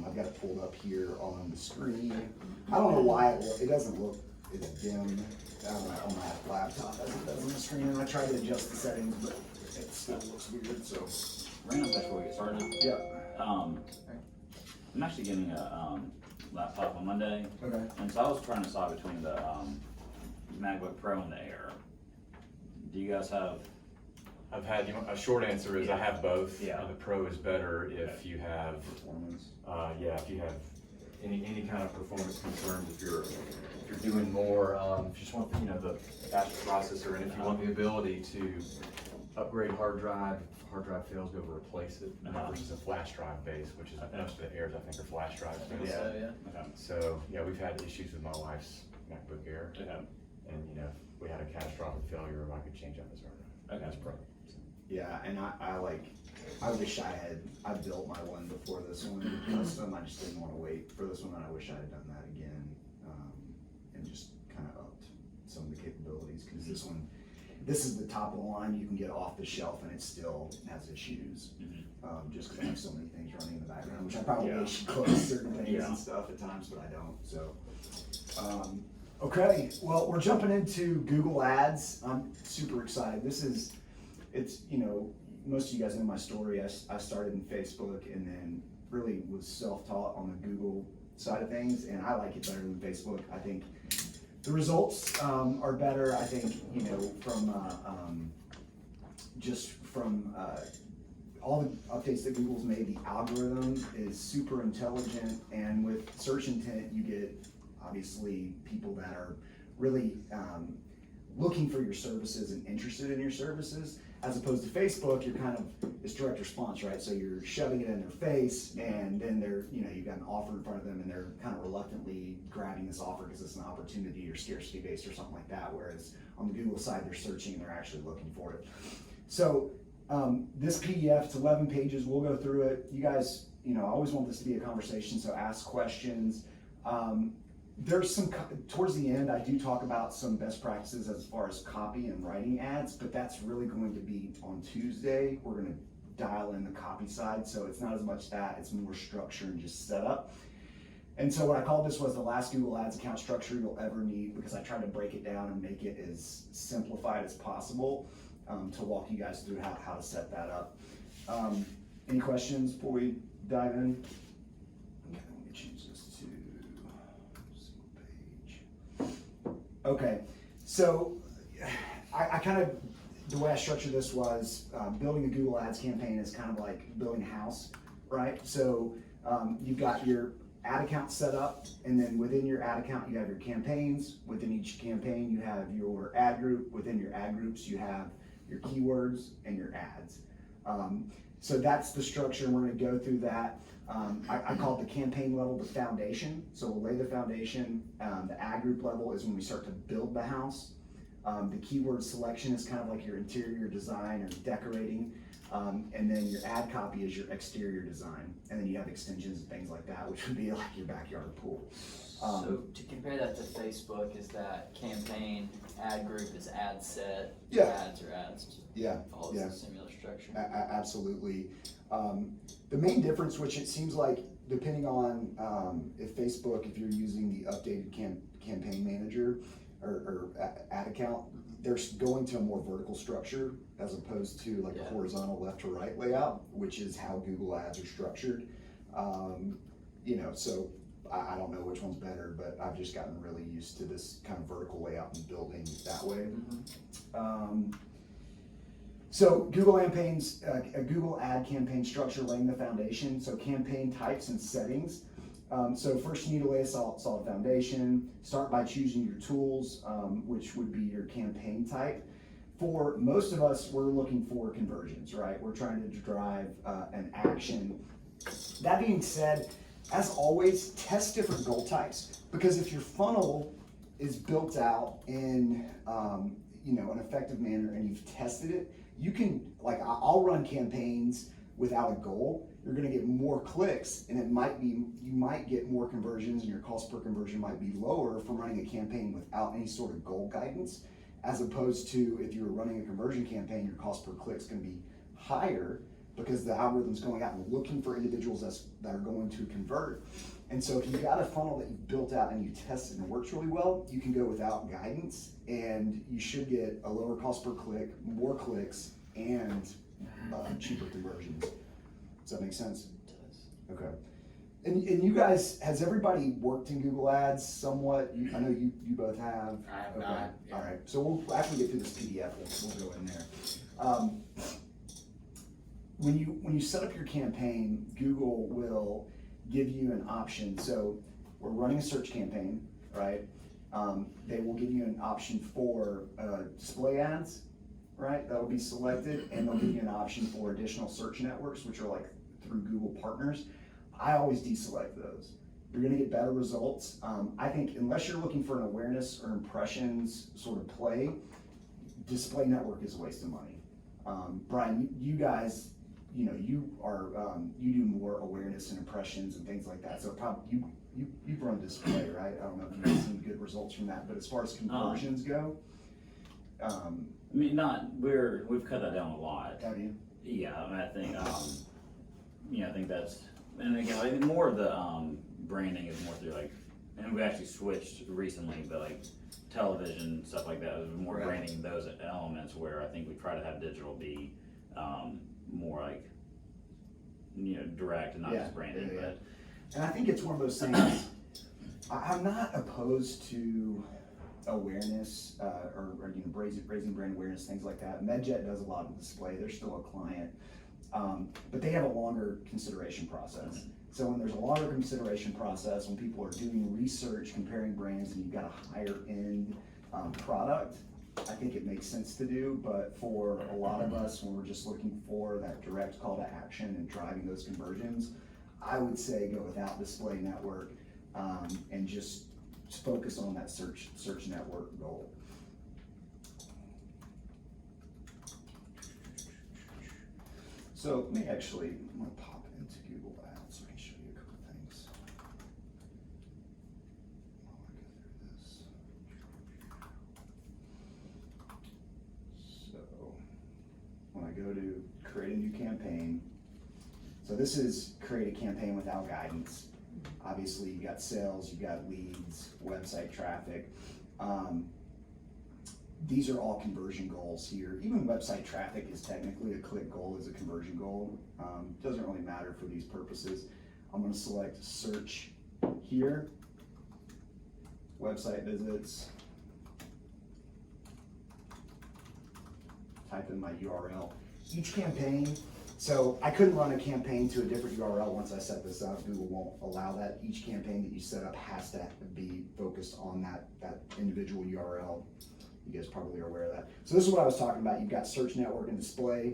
I've got it pulled up here on the screen. I don't know why it doesn't look as dim on my laptop as it does on the screen, and I tried to adjust the settings, but it still looks weird, so. Random question before we get started. Yeah. I'm actually getting a laptop on Monday. Okay. And so I was trying to decide between the MacBook Pro and the Air. Do you guys have? I've had, a short answer is I have both. Yeah. The Pro is better if you have, Performance. if you have any kind of performance concerns, if you're doing more, if you just want, the faster processor, and if you want the ability to upgrade hard drive, if hard drive fails, go replace it, versus a flash drive base, which is most of the Airs I think are flash drives based. So we've had issues with my wife's MacBook Air, and if we had a catastrophic failure, I could change out this hard drive. That's Pro. Yeah, and I wish I built my one before this one custom. I just didn't want to wait for this one, and I wish I had done that again, and just kind of upped some of the capabilities, because this is the top of the line you can get off the shelf, and it still has issues, just because I have so many things running in the background, which I probably should close certain things and stuff at times, but I don't. So, okay, well, we're jumping into Google Ads. I'm super excited. It's most of you guys know my story. I started in Facebook and then really was self-taught on the Google side of things, and I like it better than Facebook. I think the results are better. I think from all the updates that Google's made, the algorithm is super intelligent, and with search intent you get obviously people that are really looking for your services and interested in your services, as opposed to Facebook. You're kind of, it's direct response, right? So you're shoving it in their face, and then you've got an offer in front of them, and they're kind of reluctantly grabbing this offer because it's an opportunity or scarcity based or something like that. Whereas on the Google side, they're searching and they're actually looking for it. So this PDF, it's 11 pages. We'll go through it. You guys, I always want this to be a conversation, so ask questions. There's towards the end, I do talk about some best practices as far as copy and writing ads, but that's really going to be on Tuesday. We're going to dial in the copy side, so it's not as much that, it's more structure and just setup. And so what I called this was the last Google Ads account structure you'll ever need, because I tried to break it down and make it as simplified as possible to walk you guys through how to set that up. Any questions before we dive in? Okay, let me change this to okay, so I kind of, the way I structured this was building a Google Ads campaign is kind of like building a house, right? So you've got your ad account set up, and then within your ad account you have your campaigns. Within each campaign you have your ad group. Within your ad groups you have your keywords and your ads. So that's the structure, and we're going to go through that. I call it the campaign level the foundation. So we'll lay the foundation. The ad group level is when we start to build the house. The keyword selection is kind of like your interior design or decorating. And then your ad copy is your exterior design. And then you have extensions and things like that, which would be like your backyard pool. So to compare that to Facebook, is that campaign, ad group is ad set, ads or ads? Follows the similar structure. Absolutely. The main difference, which it seems like, depending on if Facebook, if you're using the updated campaign manager or ad account, they're going to a more vertical structure as opposed to like a horizontal left to right layout, which is how Google Ads are structured. So I don't know which one's better, but I've just gotten really used to this kind of vertical layout and building that way. So Google campaigns, a Google ad campaign structure, laying the foundation. So campaign types and settings. So first you need to lay a solid foundation. Start by choosing your tools, which would be your campaign type. For most of us, we're looking for conversions, right? We're trying to drive an action. That being said, as always, test different goal types, because if your funnel is built out in an effective manner and you've tested it, you can, like, I'll run campaigns without a goal. You're going to get more clicks, and you might get more conversions, and your cost per conversion might be lower from running a campaign without any sort of goal guidance, as opposed to if you were running a conversion campaign, your cost per click is going to be higher because the algorithm's going out and looking for individuals that are going to convert. And so if you've got a funnel that you've built out and you tested and it works really well, you can go without guidance and you should get a lower cost per click, more clicks, and cheaper conversions. Does that make sense? It does. Okay. And you guys, has everybody worked in Google Ads somewhat? I know you both have. I have Okay. not, yeah. All right. So we'll after we get through this PDF, we'll go in there. When you set up your campaign, Google will give you an option. So we're running a search campaign, right? They will give you an option for display ads, right? That'll be selected, and they'll give you an option for additional search networks, which are like through Google partners. I always deselect those. You're gonna get better results. I think unless you're looking for an awareness or impressions sort of play, display network is a waste of money. Brian, you guys, you do more awareness and impressions and things like that. So probably you've run display, right? I don't know if you've seen good results from that, but as far as conversions go, I mean, we've cut that down a lot. have you? Yeah, I mean, I think, I think that's, and again, I think more of the branding is more through like, and we actually switched recently, but like television, stuff like that, was more Right. branding those elements where I think we try to have digital be more like, direct and not just branding, yeah. but. And I think it's one of those things, I'm not opposed to awareness or raising brand awareness, things like that. MedJet does a lot of display, they're still a client, but they have a longer consideration process. So when there's a longer consideration process, when people are doing research, comparing brands, and you've got a higher end product, I think it makes sense to do. But for a lot of us, when we're just looking for that direct call to action and driving those conversions, I would say go without display network and just focus on that search network goal. So let me I'm gonna pop into Google Ads so I can show you a couple things. While I go through this. So when I go to create a new campaign, so this is create a campaign without guidance. Obviously you got sales, you got leads, website traffic. These are all conversion goals here. Even website traffic is technically a click goal, is a conversion goal. Doesn't really matter for these purposes. I'm gonna select search here, website visits, type in my URL. Each campaign, so I couldn't run a campaign to a different URL once I set this up. Google won't allow that. Each campaign that you set up has to be focused on that individual URL. You guys probably are aware of that. So this is what I was talking about. You've got search network and display.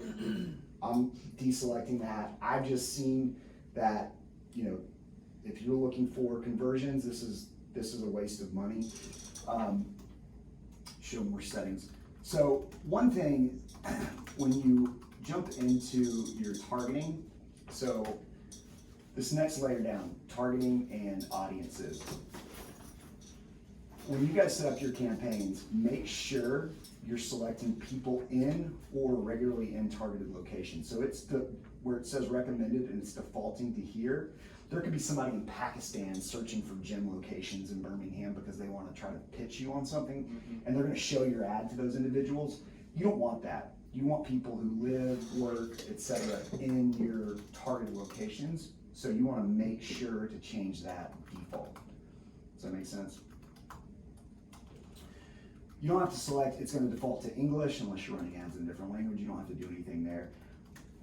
I'm deselecting that. I've just seen that, if you're looking for conversions, this is a waste of money. Show more settings. So one thing, when you jump into your targeting, so this next layer down, targeting and audiences. When you guys set up your campaigns, make sure you're selecting people in or regularly in targeted locations. So it's where it says recommended and it's defaulting to here. There could be somebody in Pakistan searching for gym locations in Birmingham because they want to try to pitch you on something, and they're going to show your ad to those individuals. You don't want that. You want people who live, work, etc. in your targeted locations. So you want to make sure to change that default. Does that make sense? You don't have to select, it's going to default to English unless you're running ads in a different language. You don't have to do anything there.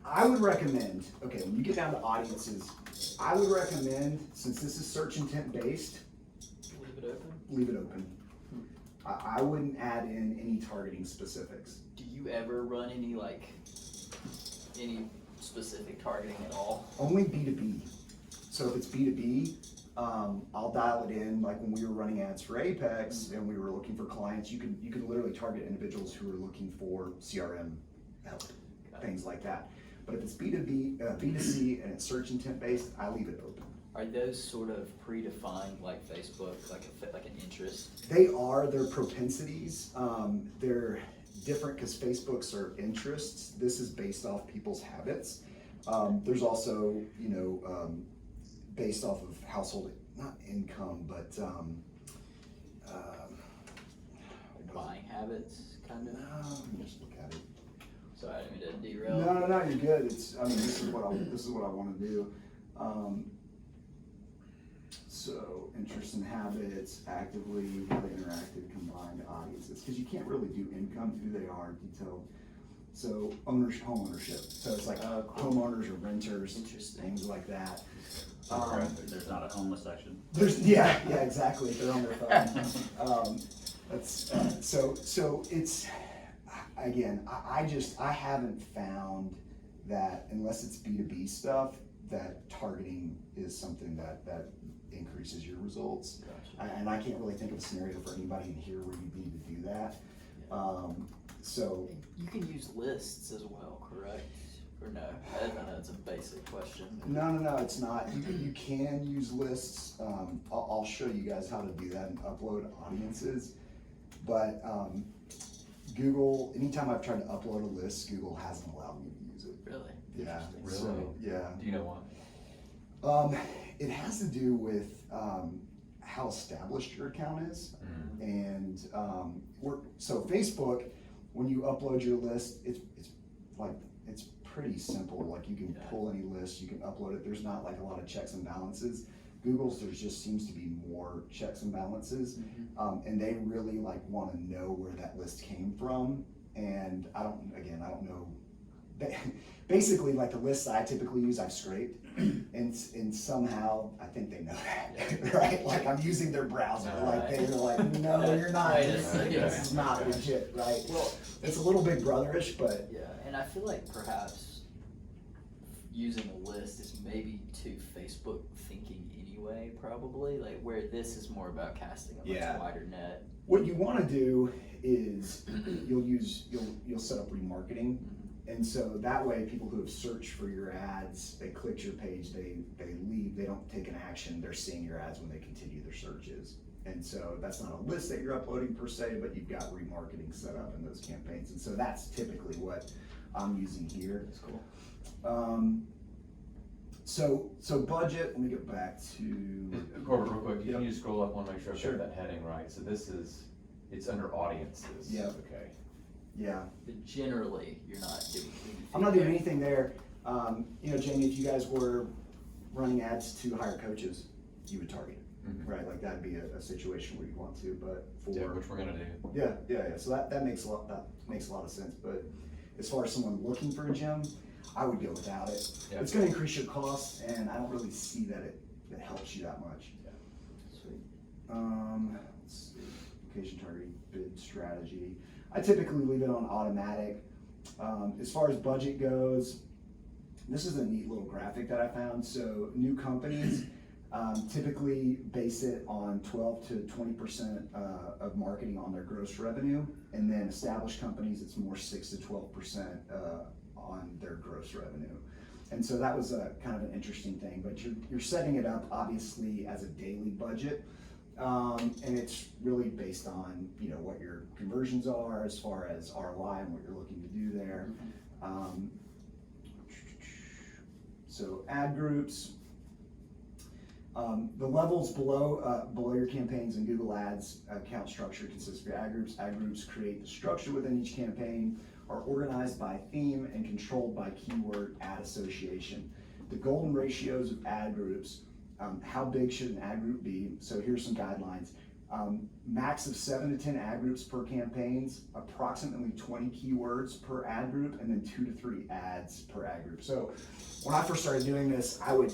I would recommend, okay, when you get down to audiences, I would recommend, since this is search intent based, Leave it open. leave it open. I wouldn't add in any targeting specifics. Do you ever run any specific targeting at all? Only B2B. So if it's B2B, I'll dial it in. Like when we were running ads for Apex and we were looking for clients, you could literally target individuals who are looking for CRM help, things like that. But if it's B2B, B2C and it's search intent based, I leave it open. Are those sort of predefined like Facebook, like an interest? They're propensities. They're different because Facebook's are interests. This is based off people's habits. There's also, based off of household, not income, but, Buying habits, kind of. let me just look at it. Sorry, I didn't mean to derail. No, you're good. This is what I want to do. So interest and habits, actively, highly interactive, combined audiences, because you can't really do income, who they are, detailed. So home ownership. So it's like homeowners or renters, things like that. There's not a homeless section. Yeah, exactly. They're on their phone. So it's, again, I haven't found that, unless it's B2B stuff, that targeting is something that increases your results. Gotcha. And I can't really think of a scenario for anybody in here where you need to do that. So You can use lists as well, correct? Or no? I know it's a basic question. no, it's not. You can use lists. I'll show you guys how to do that and upload audiences. But Google, anytime I've tried to upload a list, Google hasn't allowed me to use it. Really? Yeah. Really? So, yeah. Do you know why? It has to do with how established your account is. And so Facebook, when you upload your list, it's pretty simple. Like, you can pull any list, you can upload it. There's not like a lot of checks and balances. Google's, there just seems to be more checks and balances. And they really want to know where that list came from. And I don't know. Basically, like the lists I typically use, I've scraped, and somehow I think they know that, right? Like, I'm using their browser, they're like, no, you're not. This is not legit, right? Well, it's a little Big Brotherish, but yeah, and I feel like perhaps using a list is maybe too Facebook thinking anyway, probably, like, where this is more about casting a much wider net. what you want to do is you'll set up remarketing. And so that way, people who have searched for your ads, they clicked your page, they leave, they don't take an action, they're seeing your ads when they continue their searches. And so that's not a list that you're uploading per se, but you've got remarketing set up in those campaigns. And so that's typically what I'm using here. That's cool. So budget, let me get back to. Corbett, real quick, Yep. can you scroll up? I want to make sure I've Sure. got that heading right. So it's under audiences. Yep. Okay. Yeah. But generally, you're not doing anything. I'm not doing anything there. Jamie, if you guys were running ads to hire coaches, you would target it, right? Like, that'd be a situation where you want to, but Which we're gonna do. Yeah. So that makes a lot of sense. But as far as someone looking for a gym, I would go without it. Yep. It's going to increase your costs, and I don't really see that it helps you that much. Sweet. Let's see, location targeting, bid strategy. I typically leave it on automatic. As far as budget goes, this is a neat little graphic that I found. So new companies typically base it on 12 to 20% of marketing on their gross revenue, and then established companies, it's more 6 to 12% on their gross revenue. And so that was a kind of an interesting thing, but you're setting it up obviously as a daily budget. And it's really based on, what your conversions are as far as ROI and what you're looking to do there. So ad groups, the levels below your campaigns in Google Ads account structure consists of your ad groups. Ad groups create the structure within each campaign, are organized by theme and controlled by keyword ad association. The golden ratios of ad groups. How big should an ad group be? So here's some guidelines. Max of 7 to 10 ad groups per campaigns, approximately 20 keywords per ad group, and then 2 to 3 ads per ad group. So when I first started doing this, I would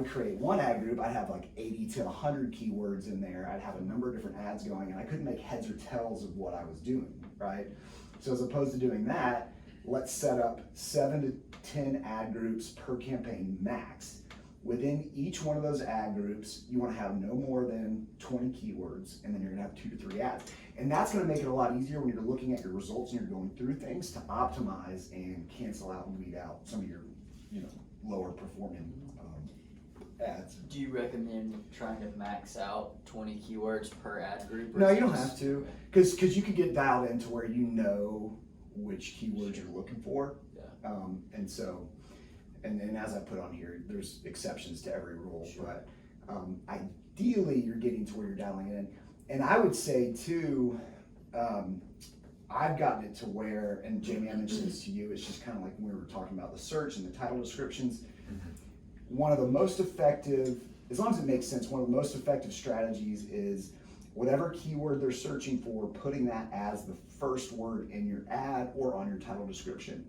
create one ad group. I'd have like 80 to 100 keywords in there. I'd have a number of different ads going, and I couldn't make heads or tails of what I was doing, right? So as opposed to doing that, let's set up 7 to 10 ad groups per campaign max. Within each one of those ad groups, you want to have no more than 20 keywords, and then you're going to have 2 to 3 ads. And that's going to make it a lot easier when you're looking at your results and you're going through things to optimize and cancel out and weed out some of your, lower performing ads. Do you recommend trying to max out 20 keywords per ad group? No, you don't have to, because you could get dialed into where you know which keywords you're looking for. Yeah. And so, and then as I put on here, there's exceptions to every rule, but ideally you're getting to where you're dialing it in. And I would say too, I've gotten it to where, and Jamie, I mentioned this to you, it's just kind of like when we were talking about the search and the title descriptions. One of the most effective, as long as it makes sense, one of the most effective strategies is whatever keyword they're searching for, putting that as the first word in your ad or on your title description.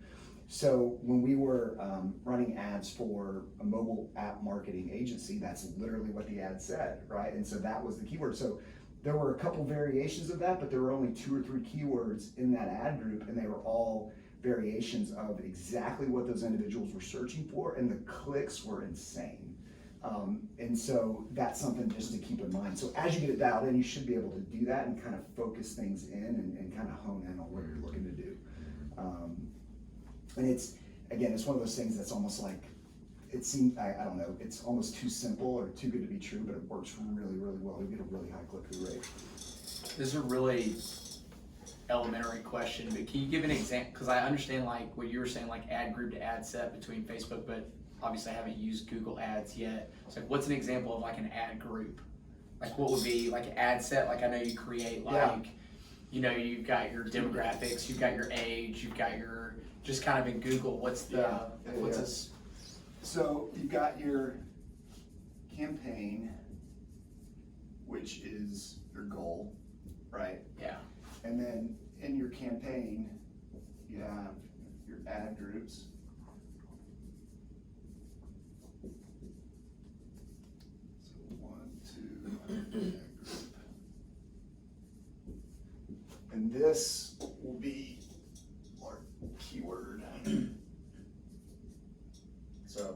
So when we were running ads for a mobile app marketing agency, that's literally what the ad said, right? And so that was the keyword. So there were a couple variations of that, but there were only 2 or 3 keywords in that ad group, and they were all variations of exactly what those individuals were searching for, and the clicks were insane. And so that's something just to keep in mind. So as you get it dialed in, you should be able to do that and kind of focus things in and kind of hone in on what you're looking to do. And it's, again, it's one of those things that's almost like, it seems, I don't know, it's almost too simple or too good to be true, but it works really, really well. You get a really high click-through rate. This is a really elementary question, but can you give an example? Because I understand like what you were saying, like ad group to ad set between Facebook, but obviously I haven't used Google Ads yet. So what's an example of like an ad group? Like what would be like an ad set? Like I know you create like, you know, you've got your demographics, you've got your age, you've got your, just kind of in Google, what's the, what's this? So you've got your campaign, which is your goal, right? Yeah. And then in your campaign, you have your ad groups. So 1, 2, ad group. And this will be our keyword. So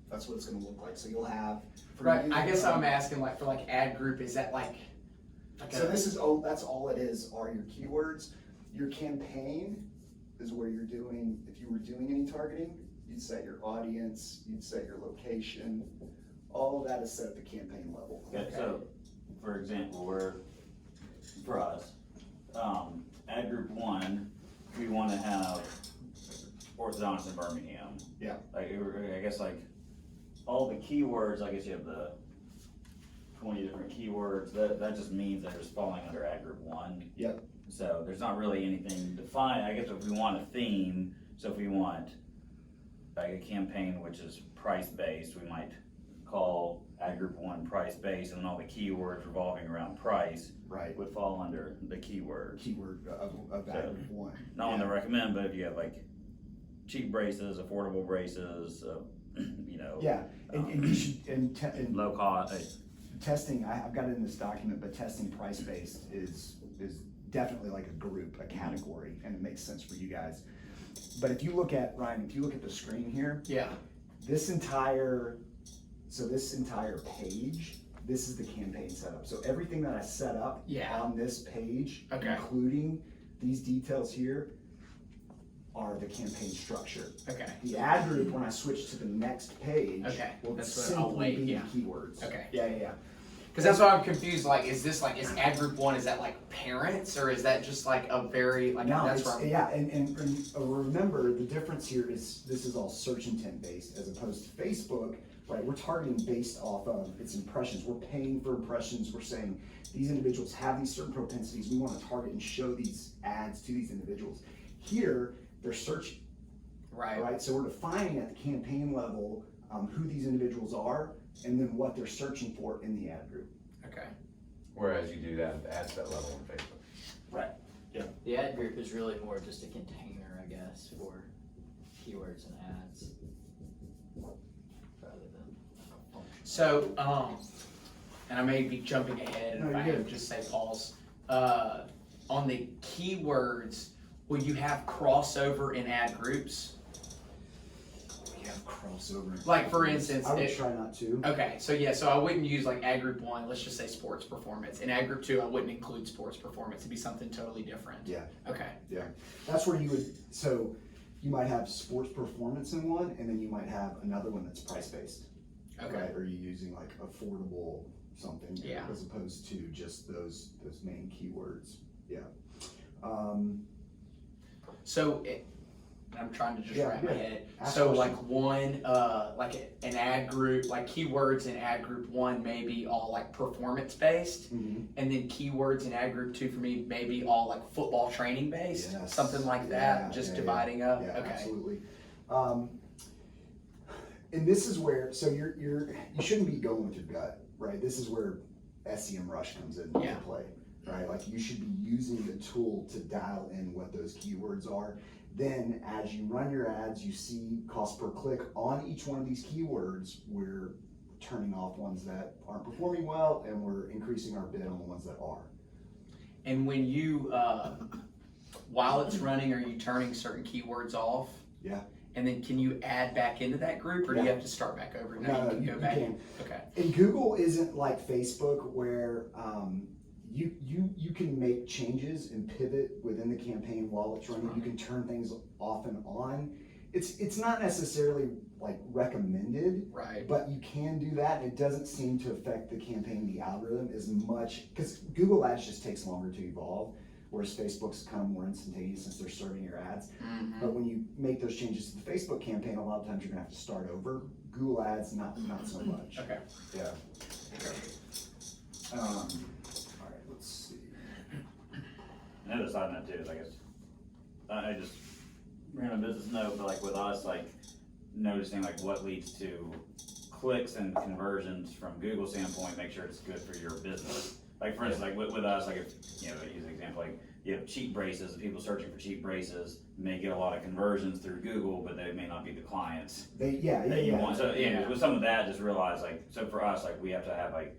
that's what it's gonna look like. So you'll have. Right, I guess I'm asking like for like ad group, is that like so this is, that's all it is, are your keywords. Your campaign is where you're doing, if you were doing any targeting, you'd set your audience, you'd set your location, all of that is set at the campaign level. Okay, so, for example, for us, ad group 1, we wanna have orthodontists in Birmingham. Yeah. Like, I guess like, all the keywords, I guess you have the 20 different keywords, that just means they're just falling under ad group 1. Yep. So there's not really anything defined. I guess if we want a theme, so if we want like a campaign which is price-based, we might call ad group 1 price-based, and then all the keywords revolving around price would fall under the keyword. Keyword of ad group 1. Not one to recommend, but if you have like cheap braces, affordable braces, you know. Yeah, and you should, and low cost. Testing, I've got it in this document, but testing price-based is definitely like a group, a category, and it makes sense for you guys. But if you look at, Ryan, if you look at the screen here, this entire page, this is the campaign setup. So everything that I set up on this page, including these details here, are the campaign structure. The ad group, when I switch to the next page, will simply be keywords. Yeah. Because that's why I'm confused. Like, is this like, is ad group 1? Is that like parents, or is that just like a very like? No, that's it's, yeah, and remember the difference here is this is all search intent based as opposed to Facebook. Right, we're targeting based off of its impressions. We're paying for impressions. We're saying these individuals have these certain propensities. We want to target and show these ads to these individuals. Here, they're searching. Right. So we're defining at the campaign level who these individuals are, and then what they're searching for in the ad group. Whereas you do that at the ad set level on Facebook. Right. Yeah. The ad group is really more just a container, I guess, for keywords and ads. Rather than So, and I may be jumping ahead, No, if I you're have good. just say pause. On the keywords, will you have crossover in ad groups? We have crossover. Like for instance, I would try not to. Okay, so yeah, so I wouldn't use like ad group 1, let's just say sports performance. In ad group 2, I wouldn't include sports performance. It'd be something totally different. Yeah. Okay. Yeah. That's where you would, so you might have sports performance in one, and then you might have another one that's price-based. Okay. Right? Or you using like affordable something as opposed to just those main keywords. Yeah. So I'm trying to just Yeah, wrap my yeah. head. Ask So questions. like one, an ad group, like keywords in ad group 1 may be all like performance based, Mhm. and then keywords in ad group 2 for me may be all like football training based, Yes. something like that, Yeah, just yeah, dividing up. Yeah, Okay. absolutely. And this is where, so you shouldn't be going with your gut, right? This is where SEM Rush comes into Yeah. play, right? Like you should be using the tool to dial in what those keywords are. Then as you run your ads, you see cost per click on each one of these keywords. We're turning off ones that aren't performing well, and we're increasing our bid on the ones that are. And when you, while it's running, are you turning certain keywords off? Yeah. And then can you add back into that group, or do you Yeah. have to start back over? No, you can you go back. can. Okay. And Google isn't like Facebook where you can make changes and pivot within the campaign while it's running. You can turn things off and on. It's not necessarily like recommended, Right. but you can do that. And it doesn't seem to affect the campaign, the algorithm as much, because Google Ads just takes longer to evolve, whereas Facebook's kind of more instantaneous since they're serving your ads. Mm-hmm. But when you make those changes to the Facebook campaign, a lot of times you're gonna have to start over. Google Ads, not so much. Okay. Yeah. All right, let's see. Another side note too is I guess, I just ran a business note, but like with us, like noticing like what leads to clicks and conversions from Google standpoint, make sure it's good for your business. Like for instance, like with us, like if, you know, use an example, like you have cheap braces, and people searching for cheap braces may get a lot of conversions through Google, but they may not be the clients that you want. So yeah, with some of that, just realize like, so for us, like we have to have like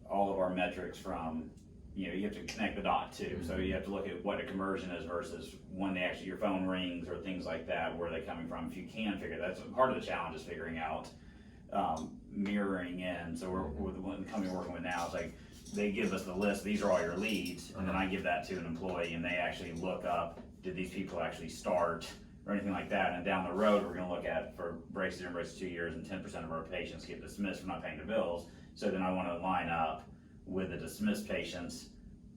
all of our metrics from, you know, you have to connect the dot too. So you have to look at what a conversion is versus when they actually, your phone rings or things like that, where they're coming from. If you can figure, that's part of the challenge is figuring out, mirroring in. So we're with the company we're working with now, it's like, they give us the list, these are all your leads, and then I give that to an employee and they actually look up, did these people actually start or anything like that? And down the road, we're gonna look at for braces and braces 2 years and 10% of our patients get dismissed for not paying the bills. So then I wanna line up with the dismissed patients.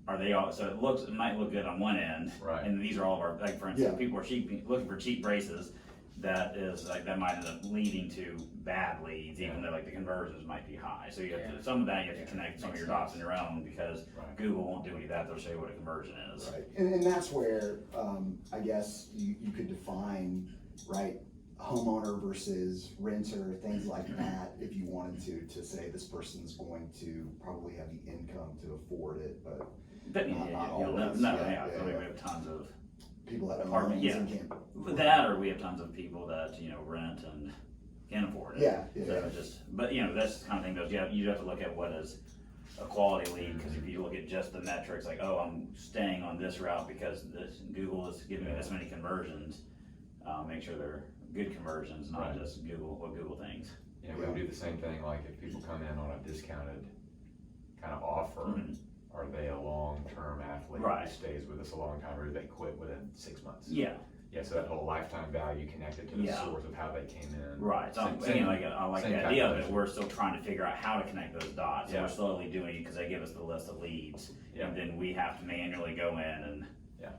Are they all, so it might look good on one end. Right. And these are all of our, like for instance, Yeah. people are looking for cheap braces. That is like, that might end up leading to bad leads, even though like the conversions might be high. So you have to, some of that you have to connect some of your dots on your own, because Right. Google won't do any of that, they'll show you what a conversion is. Right, and that's where, I guess you could define, right, homeowner versus renter, things like that, if you wanted to say this person's going to probably have the income to afford it, but But Not yeah, always. no, Yeah, I mean, yeah. we have tons of people that own apartment, homes yeah. and can't. With that, or we have tons of people that, you know, rent and can't afford it. Yeah, So yeah. just, but you know, that's the kind of thing goes, yeah, you have to look at what is a quality lead, because if you look at just the metrics, like, oh, I'm staying on this route because this, Google is giving me this many conversions, make sure they're good conversions, not Right. just what Google thinks. Yeah, we would do the same thing, like if people come in on a discounted kind of offer, Mhm. are they a long-term athlete Right. who stays with us a long time, or do they quit within 6 months? Yeah, Yeah, so that whole lifetime value connected to the Yeah. source of how they came in. right, so I'm Same- thinking like, I like same the idea of it, calculation. we're still trying to figure out how to connect those dots, so Yeah. we're slowly doing it, because they give us the list of leads, Yeah. and then we have to manually go in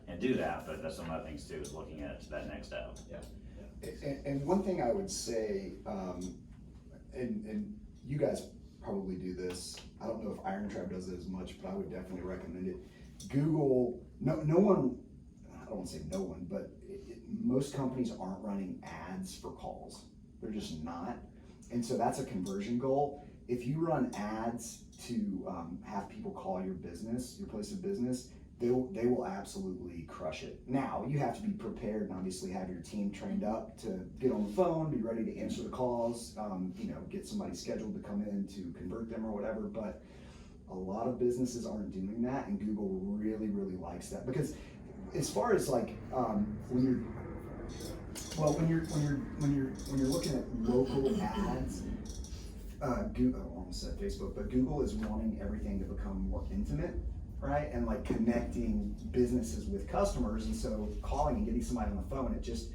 and do that, but that's some other things too, is looking at that next step. And one thing I would say, and you guys probably do this, I don't know if Iron Tribe does it as much, but I would definitely recommend it. Google, no one, I don't wanna say no one, but most companies aren't running ads for calls. They're just not. And so that's a conversion goal. If you run ads to have people call your business, your place of business, they will absolutely crush it. Now, you have to be prepared and obviously have your team trained up to get on the phone, be ready to answer the calls, you know, get somebody scheduled to come in to convert them or whatever, but a lot of businesses aren't doing that, and Google really, really likes that. Because as far as like, when you're looking at local ads, Google, I almost said Facebook, but Google is wanting everything to become more intimate, right? And like connecting businesses with customers, and so calling and getting somebody on the phone, it just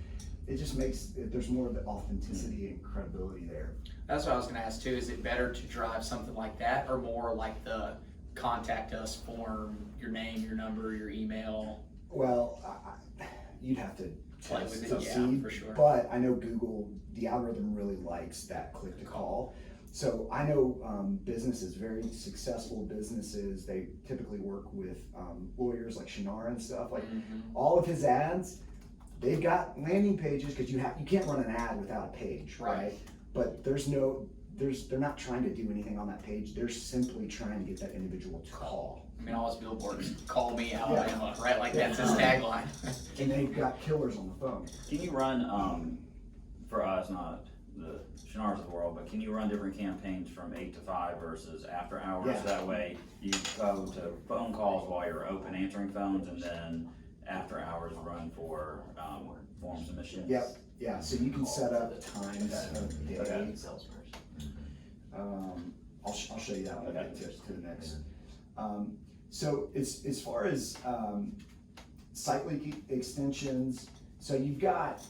makes, there's more of the authenticity and credibility there. That's what I was gonna ask too. Is it better to drive something like that, or more like the contact us form, your name, your number, your email? Well, you'd have to Play with it, to yeah, see, for sure. but I know Google, the algorithm really likes that click to call. So I know businesses, very successful businesses, they typically work with lawyers like Shinar and stuff. Like all of his ads, they've got landing pages because you can't run an ad without a page, right? But they're not trying to do anything on that page. They're simply trying to get that individual to call. I mean, all his billboards, call me Alabama, right? Like that's his tagline. And they've got killers on the phone. Can you run, for us, not the Shinars of the world, but can you run different campaigns from 8 to 5 versus after hours? Yeah. That way you go to phone calls while you're open answering phones, and then after hours run for form submissions? Yep, yeah, so you can set up times of the day. Okay. Salesperson. I'll show you that when I get to the next. Mm-hmm. So as far as site link extensions, so you've got,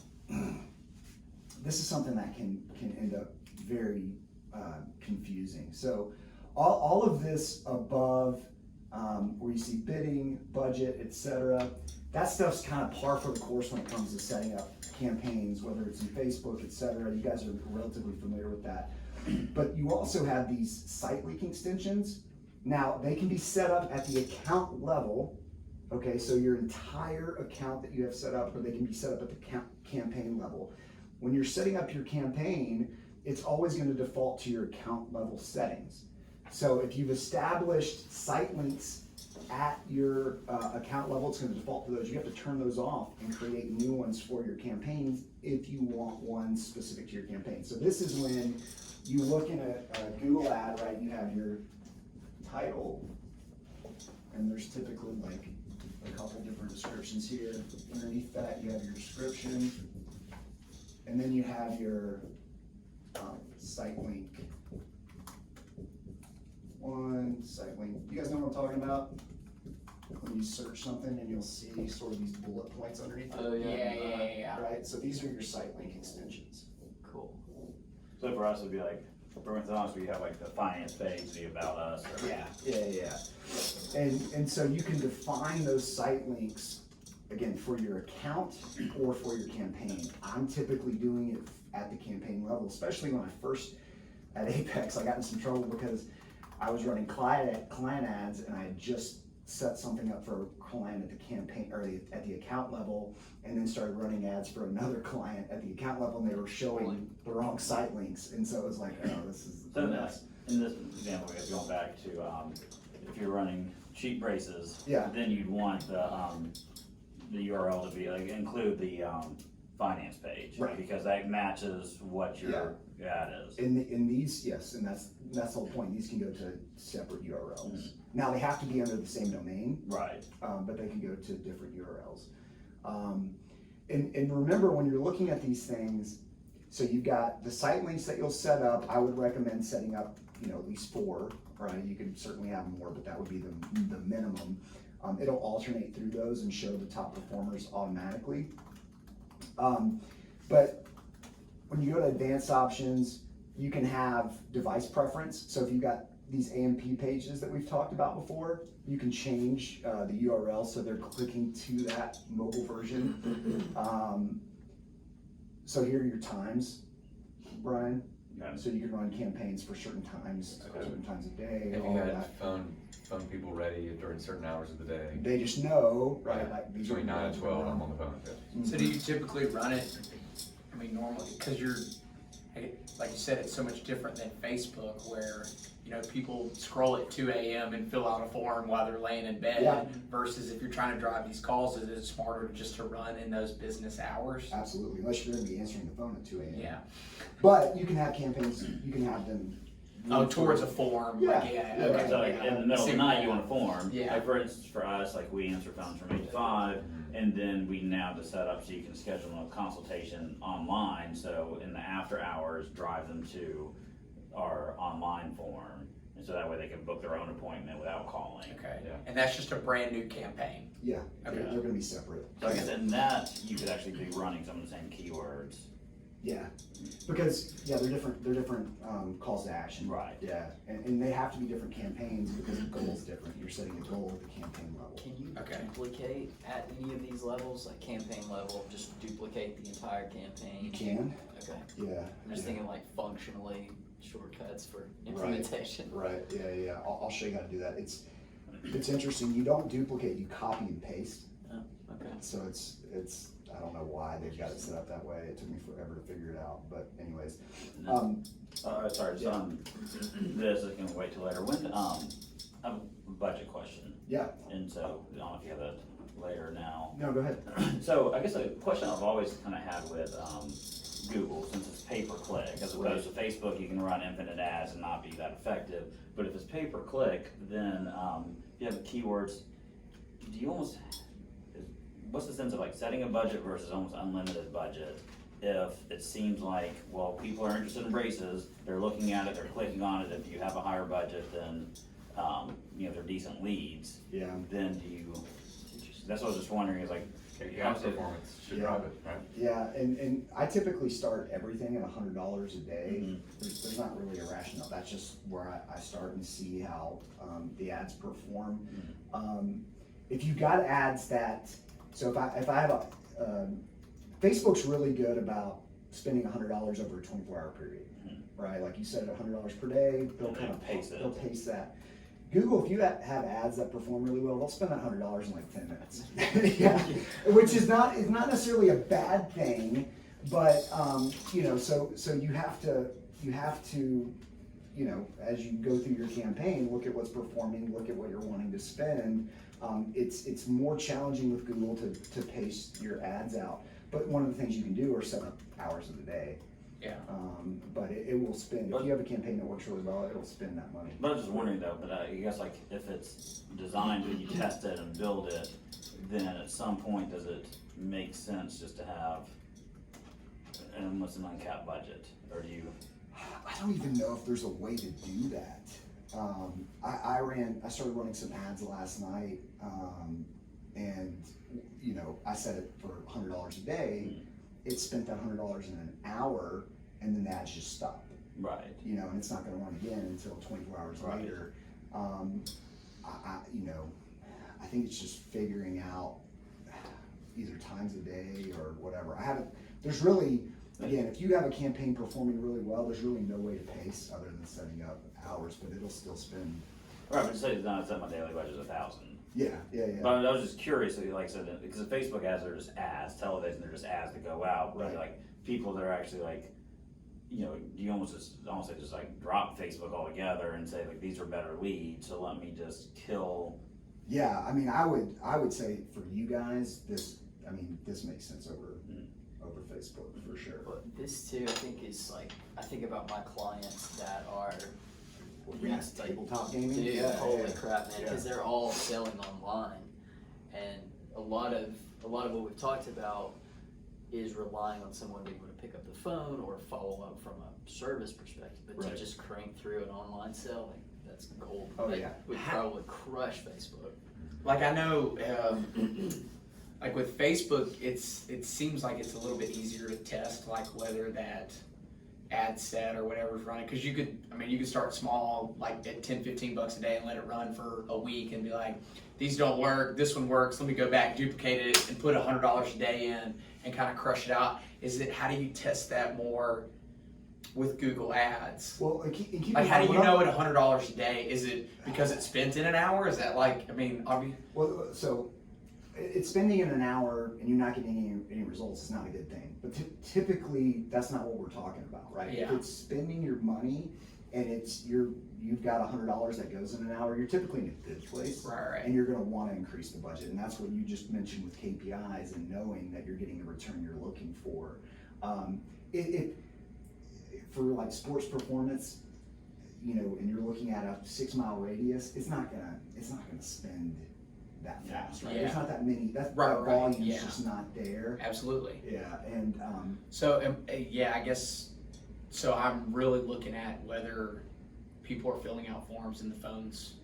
this is something that can end up very confusing. So all of this above, where you see bidding, budget, etc., that stuff's kind of par for the course when it comes to setting up campaigns, whether it's in Facebook, etc. You guys are relatively familiar with that. But you also have these site link extensions. Now, they can be set up at the account level, okay, so your entire account that you have set up, or they can be set up at the campaign level. When you're setting up your campaign, it's always going to default to your account level settings. So if you've established site links at your account level, it's going to default to those. You have to turn those off and create new ones for your campaigns if you want one specific to your campaign. So this is when you look in a Google ad, right? You have your title, and there's typically like a couple different descriptions here. Underneath that, you have your description, and then you have your site link. One site link. You guys know what I'm talking about? When you search something and you'll see sort of these bullet points underneath Oh, it. Yeah. Right? So these are your site link extensions. Cool. So for us, it'd be like, for instance, we have like the finance page, the about us. Or Yeah. And so you can define those site links, again, for your account or for your campaign. I'm typically doing it at the campaign level, especially when I first, at Apex, I got in some trouble because I was running client ads and I had just set something up for a client at the campaign, or at the account level, and then started running ads for another client at the account level, and they were showing the wrong site links, and so it was like, oh, this is So a mess. in this example, I guess going back to, if you're running cheap braces, Yeah. then you'd want the URL to be like, include the finance page. Right. Because that matches what your ad is. In these, yes, and that's the whole point. These can go to separate URLs. Now they have to be under the same domain, Right. but they can go to different URLs. And remember, when you're looking at these things, so you've got the site links that you'll set up. I would recommend setting up, at least 4. Right? You could certainly have more, but that would be the minimum. It'll alternate through those and show the top performers automatically. But when you go to advanced options, you can have device preference. So if you've got these AMP pages that we've talked about before, you can change the URL so they're clicking to that mobile version. So here are your times, Brian. Okay. So you can run campaigns for certain times, certain times of day, Have all you of had that. phone people ready during certain hours of the day? They just know, right? Like these Between are 9 and 12, I'm on the phone. So do you typically run it, I mean, normally, because you're, like you said, it's so much different than Facebook where, people scroll at 2 a.m. and fill out a form while they're laying in bed Yeah. versus if you're trying to drive these calls, is it smarter just to run in those business hours? Absolutely, unless you're gonna be answering the phone at 2 a.m. Yeah. But you can have campaigns, you can have them. Oh, towards a form. Yeah. Like, yeah. Yeah. Okay. So like in the middle of the night, you want a form. Yeah. Like for instance, for us, like we answer phones from 8 to 5, and then we now just set up so you can schedule a consultation online. So in the after hours, drive them to our online form, and so that way they can book their own appointment without calling. Okay. Yeah. And that's just a brand new campaign. Yeah, Okay. they're gonna be separate. So I guess in that you could actually be running some of the same keywords Yeah, because, yeah, they're different calls to action. Right. Yeah, and they have to be different campaigns because the goal's different. You're setting a goal at the campaign level. Can you Okay. duplicate at any of these levels, like campaign level, just duplicate the entire campaign? You can, Okay, yeah. I'm just yeah. thinking like functionally shortcuts for implementation. Right, yeah. I'll show you how to do that. It's interesting. You don't duplicate, you copy and paste. Oh, okay. So it's I don't know why they've got it set up that way. It took me forever to figure it out, but anyways. Sorry, just on this, I can wait till later. When, I have a budget question, Yeah, and so, I don't know if you have that later now. no, go ahead. So I guess a question I've always kind of had with Google, since it's pay-per-click, as opposed to Facebook, you can run infinite ads and not be that effective. But if it's pay-per-click, then you have the keywords. Do you almost, what's the sense of like setting a budget versus almost unlimited budget? If it seems like, well, people are interested in braces, they're looking at it, they're clicking on it. If you have a higher budget, then they're decent leads. Yeah. Then do you? That's what I was just wondering. Is like. KPI performance should Yeah. drive it, right? Yeah, and I typically start everything at $100 a day. Mhm. There's not really a rationale. That's just where I start and see how the ads perform. If you've got ads that, so if I have Facebook's really good about spending $100 over a 24-hour period, right? Like you said, $100 per day, they'll kind of pace it. They'll pace that. Google, if you have ads that perform really well, they'll spend that $100 in like 10 minutes. Yeah, which is not necessarily a bad thing, but so you have to, as you go through your campaign, look at what's performing, look at what you're wanting to spend. It's more challenging with Google to pace your ads out, but one of the things you can do are set up hours of the day. Yeah. But it will spend, if you have a campaign that works really well, it'll spend that money. But I was just wondering though, but I guess like if it's designed and you test it and build it, then at some point does it make sense just to have almost an uncapped budget, or do you? I don't even know if there's a way to do that. I started running some ads last night, and I set it for $100 a day. It spent that $100 in an hour, and then the ads just stopped. Right. And it's not going to run again until 24 hours Right. later. I think it's just figuring out either times a day or whatever. There's really, again, if you have a campaign performing really well, there's really no way to pace other than setting up hours, but it'll still spend. Right, but say it's not set my daily budget is 1,000. Yeah. But I was just curious, like I said, because the Facebook ads are just ads, television, they're just ads that go out. But Right. like people that are actually like, you almost just like drop Facebook altogether and say like these are better leads, so let me just kill. Yeah, I mean, I would say for you guys, this makes sense over Facebook for sure. But this too, I think is like, I think about my clients that are, Tabletop gaming. dude, Yeah, holy yeah. crap, man, because they're all selling online, and a lot of what we've talked about is relying on someone being able to pick up the phone or follow up from a service perspective, but Right. to just crank through an online sale, like, that's gold. Oh, Like, yeah. would probably crush Facebook. Like I know, like with Facebook, it seems like it's a little bit easier to test, like whether that ad set or whatever's running, because you could start small, like at $10-15 a day and let it run for a week and be like, these don't work, this one works, let me go back, duplicate it, and put $100 a day in and kind of crush it out. How do you test that more with Google Ads? Well, and keep Like, in how do mind, you when know at $100 a day? Is it because it's spent in an hour? Is that like, Well, so it's spending in an hour and you're not getting any results is not a good thing. But typically, that's not what we're talking about, right? Yeah. If it's spending your money and you've got $100 that goes in an hour, you're typically in a good place. Right. And you're going to want to increase the budget, and that's what you just mentioned with KPIs and knowing that you're getting the return you're looking for. For like sports performance, and you're looking at a 6-mile radius, it's not gonna spend that fast, right? Yeah. There's not that many. That Right, volume's yeah. just not there. Absolutely. Yeah, and So, I guess, so I'm really looking at whether people are filling out forms in the phones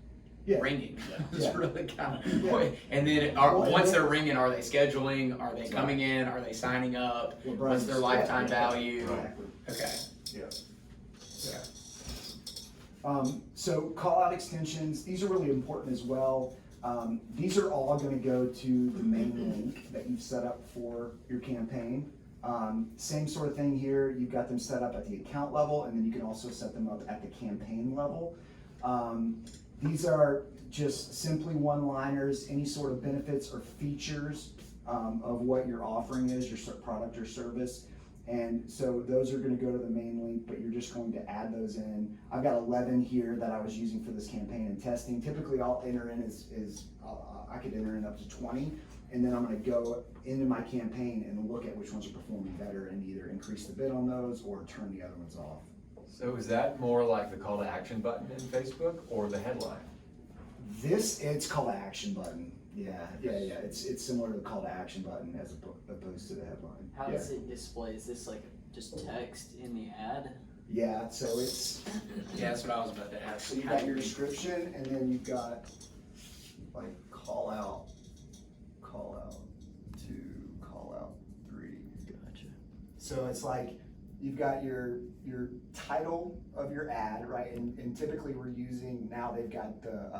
Yeah. ringing. It's Yeah. really kind of, Yeah. and then Well, once and they're ringing, are they scheduling? Are they coming in? Are they signing up? What What's Brian's- their lifetime yeah, value? Exactly. Okay. Yeah. So call out extensions, these are really important as well. These are all gonna go to the main link that you've set up for your campaign. Same sort of thing here, you've got them set up at the account level, and then you can also set them up at the campaign level. These are just simply one-liners, any sort of benefits or features of what your offering is, your product or service. And so those are gonna go to the main link, but you're just going to add those in. I've got 11 here that I was using for this campaign and testing. Typically I'll enter in I could enter in up to 20, and then I'm gonna go into my campaign and look at which ones are performing better and either increase the bid on those or turn the other ones off. So is that more like the call to action button in Facebook or the headline? It's call to action button. Yeah. It's similar to the call to action button as opposed to the headline. How Yeah. does it display? Is this like just text in the ad? Yeah, so it's, Yeah, that's what I was about to ask. so you got your description, and then you've got like call out 2, call out 3. Gotcha. So it's like, you've got your title of your ad, right? And typically we're using, now they've got the,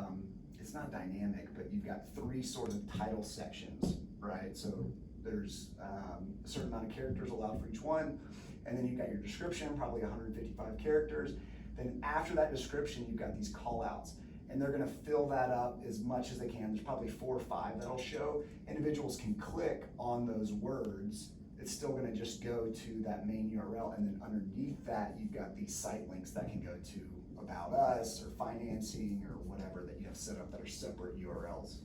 it's not dynamic, but you've got 3 sort of title sections, right? So there's a certain amount of characters allowed for each one, and then you've got your description, probably 155 characters. Then after that description, you've got these call outs, and they're gonna fill that up as much as they can. There's probably 4 or 5 that'll show. Individuals can click on those words. It's still gonna just go to that main URL, and then underneath that, you've got these site links that can go to About Us or financing or whatever that you have set up that are separate URLs.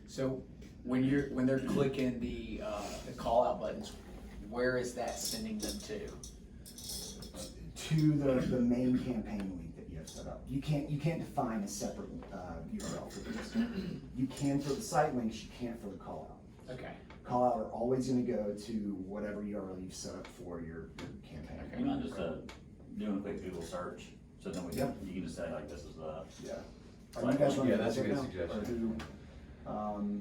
So when they're clicking the call out buttons, where is that sending them to? To the main campaign link that you have set up. You can't define a separate URL for this. You can for the site links, you can't for the call out. Okay. Call out are always gonna go to whatever URL you've set up for your campaign. You mind just doing a quick Google search, so then Yep. you can just say like, this is Yeah. Are you guys running Yeah, that's ads a right good now? suggestion. Or who,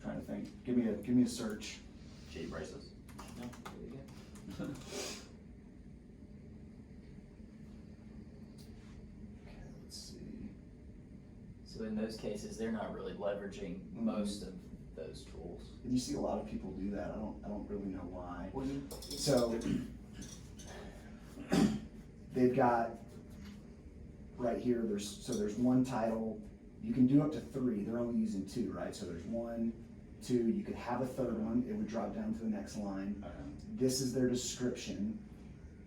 trying to think, give me a search. cheap braces. No, there you go. Okay, let's see. So in those cases, they're not really leveraging most of those tools. And you see a lot of people do that, I don't really know why. Well, So, they've got, right here, there's one title, you can do up to 3, they're only using 2, right? So there's 1, 2, you could have a third one, it would drop down to the next line. This is their description.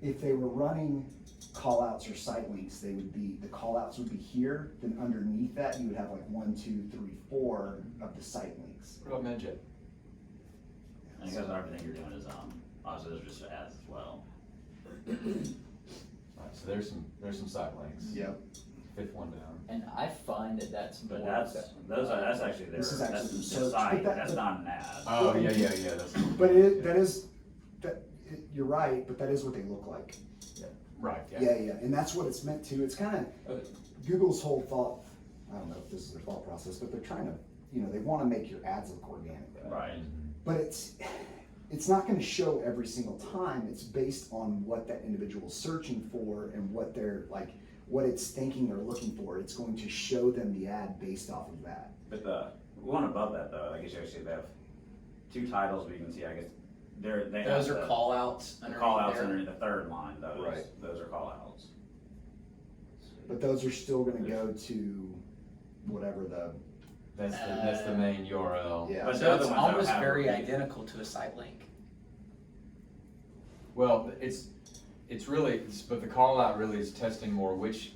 If they were running call outs or site links, the call outs would be here, then underneath that, you would have like 1, 2, 3, 4 of the site links. What about Medjet? And because everything you're doing is, obviously there's just ads as well. Right, so there's some site links. Yep. 5th one down. and I find that's But more. that's actually their, This is that's actually the search, site, but that's not an ad. Oh, yeah, that's. But you're right, but that is what they look like. Right, Yeah, and that's what it's meant to. It's kind of Google's whole thought. I don't know if this is their thought process, but they're trying to, they want to make your ads look organic. Right. But it's not going to show every single time. It's based on what that individual's searching for and what they're like, what it's thinking they're looking for. It's going to show them the ad based off of that. But the one above that though, I guess you actually have 2 titles where you can see, I guess, they Those have are the- call outs The underneath call outs there. underneath the 3rd line, Right. those are call outs. But those are still going to go to whatever the. That's the main URL. Yeah. But the So other it's ones don't almost have very a- identical to a site link. Well, but the call out really is testing more which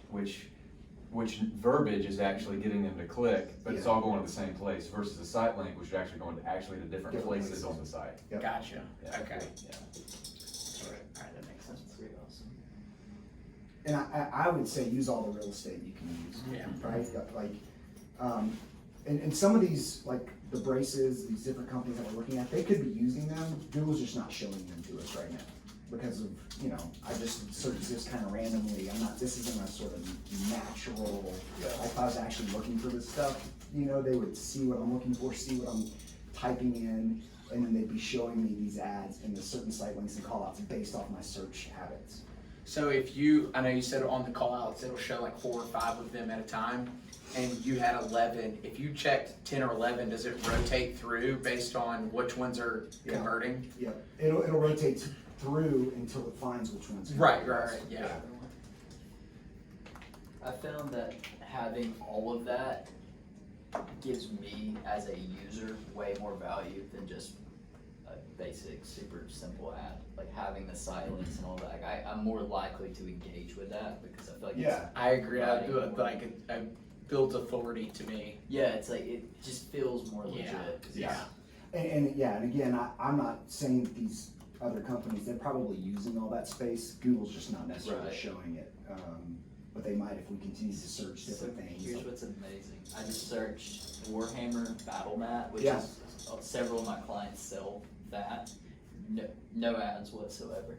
verbiage is actually getting them to click, but it's Yeah. all going to the same place versus a site link, which is actually going to different Different places places. on the site. Yep. Gotcha. Yeah. Okay. Yeah. Alright, that makes sense. That's pretty awesome. And I would say use all the real estate you can use. Yeah. Right? Like, and some of these, like the braces, these different companies that we're looking at, they could be using them. Google's just not showing them to us right now. because of, you know, I just searched this kind of randomly. This isn't a sort of natural, like if I was actually looking for this stuff, you know, they would see what I'm looking for, see what I'm typing in, and then they'd be showing me these ads and the certain site links and callouts based off my search habits. So I know you said on the call outs, it'll show like 4 or 5 of them at a time, and you had 11. If you checked 10 or 11, does it rotate through based on which ones are converting? Yep, it'll rotate through until it finds which ones. Right, yeah. I found that having all of that gives me as a user way more value than just a basic, super simple ad. Like having the site links and all that, like I'm more likely to engage with that because I feel like it's, I agree. I do it like it builds authority to me. yeah, it's like it just feels more legit. And again, I'm not saying that these other companies, they're probably using all that space. Google's just not necessarily Right. showing it. But they might if we continue to search different things. Here's what's amazing. I just searched Warhammer Battle Mat, which Yeah. is several of my clients sell that. No ads whatsoever.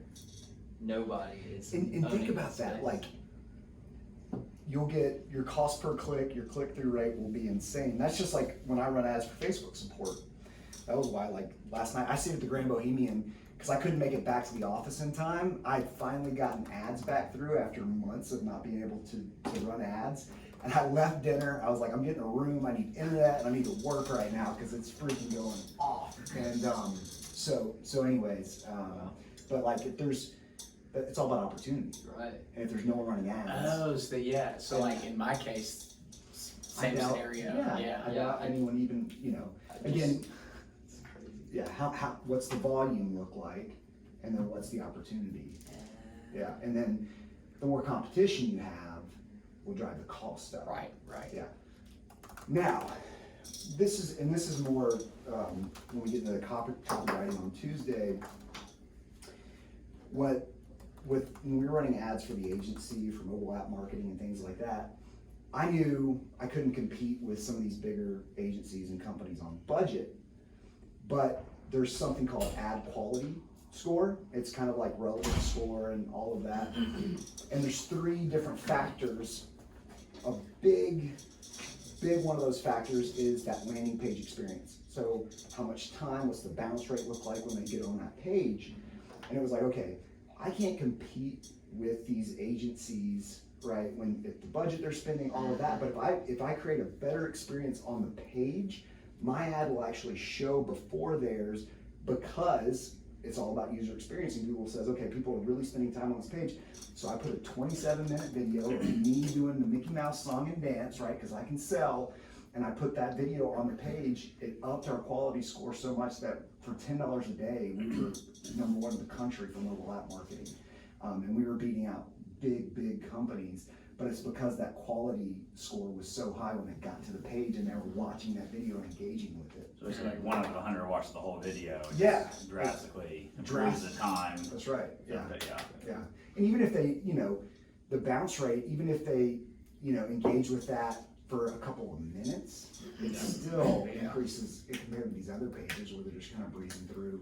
Nobody is. And think owning about that, space. like, you'll get your cost per click, your click-through rate will be insane. That's just like when I run ads for Facebook support. That was why, like, last night, I stayed at the Grand Bohemian, because I couldn't make it back to the office in time. I'd finally gotten ads back through after months of not being able to run ads. And I left dinner, I was like, I'm getting a room, I need internet, and I need to work right now, because it's freaking going off. And so anyways, but like, it's all about opportunity. Right. And if there's no one running ads. Oh, so like in my case, same I doubt- scenario. I doubt anyone even, you know, again, It's crazy. yeah, how, what's the volume look like? And then what's the opportunity? Yeah, and then the more competition you have will drive the cost up. Right. Yeah. Now, this is more, when we get into the copywriting on Tuesday, when we were running ads for the agency, for mobile app marketing and things like that, I knew I couldn't compete with some of these bigger agencies and companies on budget, but there's something called ad quality score. It's kind of like relevance score and all of that. And there's 3 different factors. A big one of those factors is that landing page experience. So how much time, what's the bounce rate look like when they get on that page? And it was like, okay, I can't compete with these agencies, right? If the budget they're spending, all of that, but if I create a better experience on the page, my ad will actually show before theirs, because it's all about user experience, and Google says, okay, people are really spending time on this page. So I put a 27-minute video of me doing the Mickey Mouse song and dance, right? Because I can sell, and I put that video on the page. It upped our quality score so much that for $10 a day, we were #1 in the country for mobile app marketing. And we were beating out big companies, but it's because that quality score was so high when it got to the page and they were watching that video and engaging with it. So it's like 1 out of 100 watch the whole video. It Yeah. just drastically improves the time. That's right, yeah. Yeah. And even if they, you know, the bounce rate, even if they, you know, engage with that for a couple of minutes, it still increases it compared to these other pages where they're just kind of breezing through.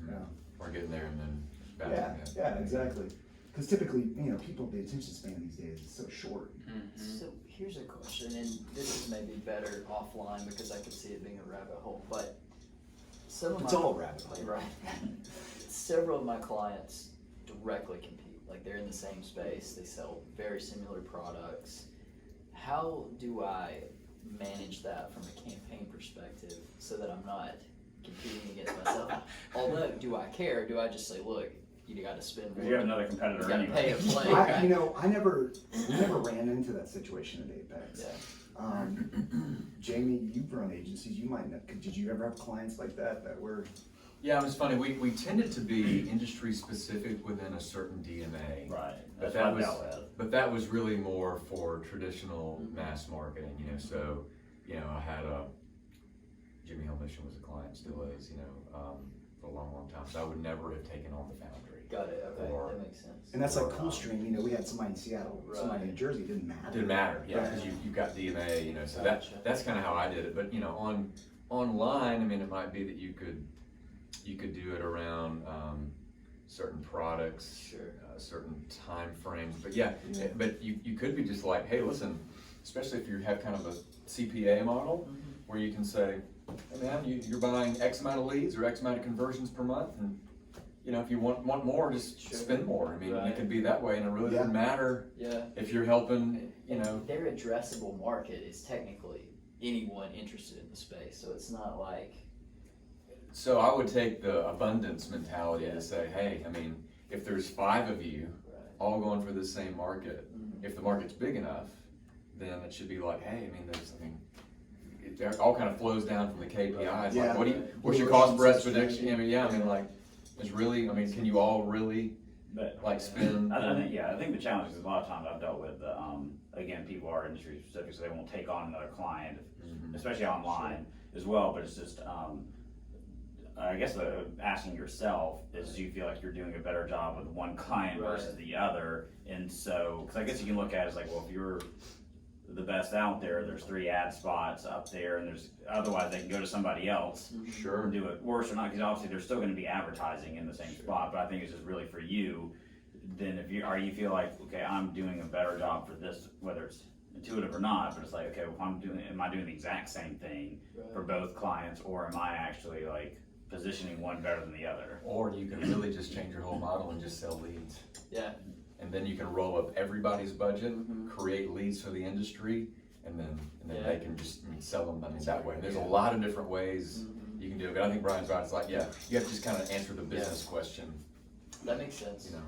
Yeah. Or getting there and then just Yeah, exactly. Because typically, you know, the attention span these days is so short. So here's a question, and this is maybe better offline because I could see it being a rabbit hole, but It's all a rabbit hole. Right. Several of my clients directly compete. Like they're in the same space, they sell very similar products. How do I manage that from a campaign perspective so that I'm not competing against myself? Although, do I care? Do I just say, look, you got to spend more. You have another competitor You got to anyway. pay to play. You know, we never ran into that situation at Apex. Yeah. Jamie, you've run agencies. You might know. Did you ever have clients like that were? Yeah, it was funny. We tended to be industry specific within a certain DMA. Right. But That's what I that was, dealt with. but that was really more for traditional mass marketing, you know, so, you know, I had Jimmy Hill Mission was a client, still is, you know, for a long time, so I would never have taken on the Foundry. Got it, okay, Or- that makes sense. And that's like Coolstream. You know, we had somebody in Seattle, somebody in Right. Jersey. It didn't matter. Didn't matter, yeah, Right. because you got DMA, you know, so Gotcha. that's kind of how I did it, but, you know, online, I mean, it might be that you could do it around, certain products, Sure. certain time frames. But yeah, but you could be just like, hey, listen, especially if you have kind of a CPA model where you can say, hey man, you're buying X amount of leads or X amount of conversions per month, and you know, if you want more, just Sure. spend more. I mean, Right. it could be that way, and it really doesn't matter Yeah. if you're helping, you know. Their addressable market is technically anyone interested in the space, so it's not like. So I would take the abundance mentality to say, hey, I mean, if there's 5 of you Right. all going for the same market, Mhm. if the market's big enough, then it should be like, hey, I mean, it all kind of flows down from the KPIs. Yeah. Like, what's your cost per expedition? I mean, like, it's really, I mean, can you all really But like spend? I think the challenge is a lot of times I've dealt with, again, people are industry specific, so they won't take on another client, especially online as well, but it's just, I guess asking yourself is, do you feel like you're doing a better job with one client versus the other? And so, because I guess you can look at it as like, well, if you're the best out there, there's 3 ad spots up there, and otherwise they can go to somebody else Sure. and do it worse or not, because obviously there's still going to be advertising in the same spot. But I think it's just really for you. Then if you feel like, okay, I'm doing a better job for this, whether it's intuitive or not, but it's like, okay, well, am I doing the exact same thing for both clients, or am I actually like positioning one better than the other? Or you can really just change your whole model and just sell leads. Yeah. And then you can roll up everybody's budget, create leads for the industry, and then they can just sell them. I mean, that way. There's a lot of different ways you can do it. But I think Brian's right. It's like, yeah, you have to just kind of answer the business question. That makes sense. You know.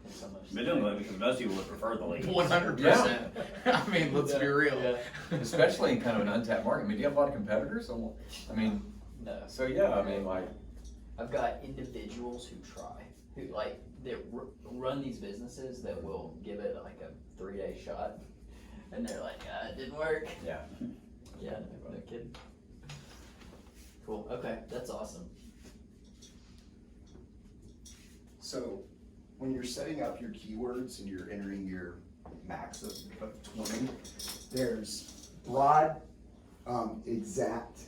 In some ways. But doing it because most people would prefer the leads. 100%. I mean, let's be real. Yeah. Especially in kind of an untapped market. I mean, do you have a lot of competitors? I mean, No. so yeah, I mean, like, I've got individuals who try, who like, they run these businesses that will give it like a 3-day shot, and they're like, it didn't work. yeah. Yeah, no kidding. Cool, okay, that's awesome. So when you're setting up your keywords and you're entering your max of 20, there's broad, exact,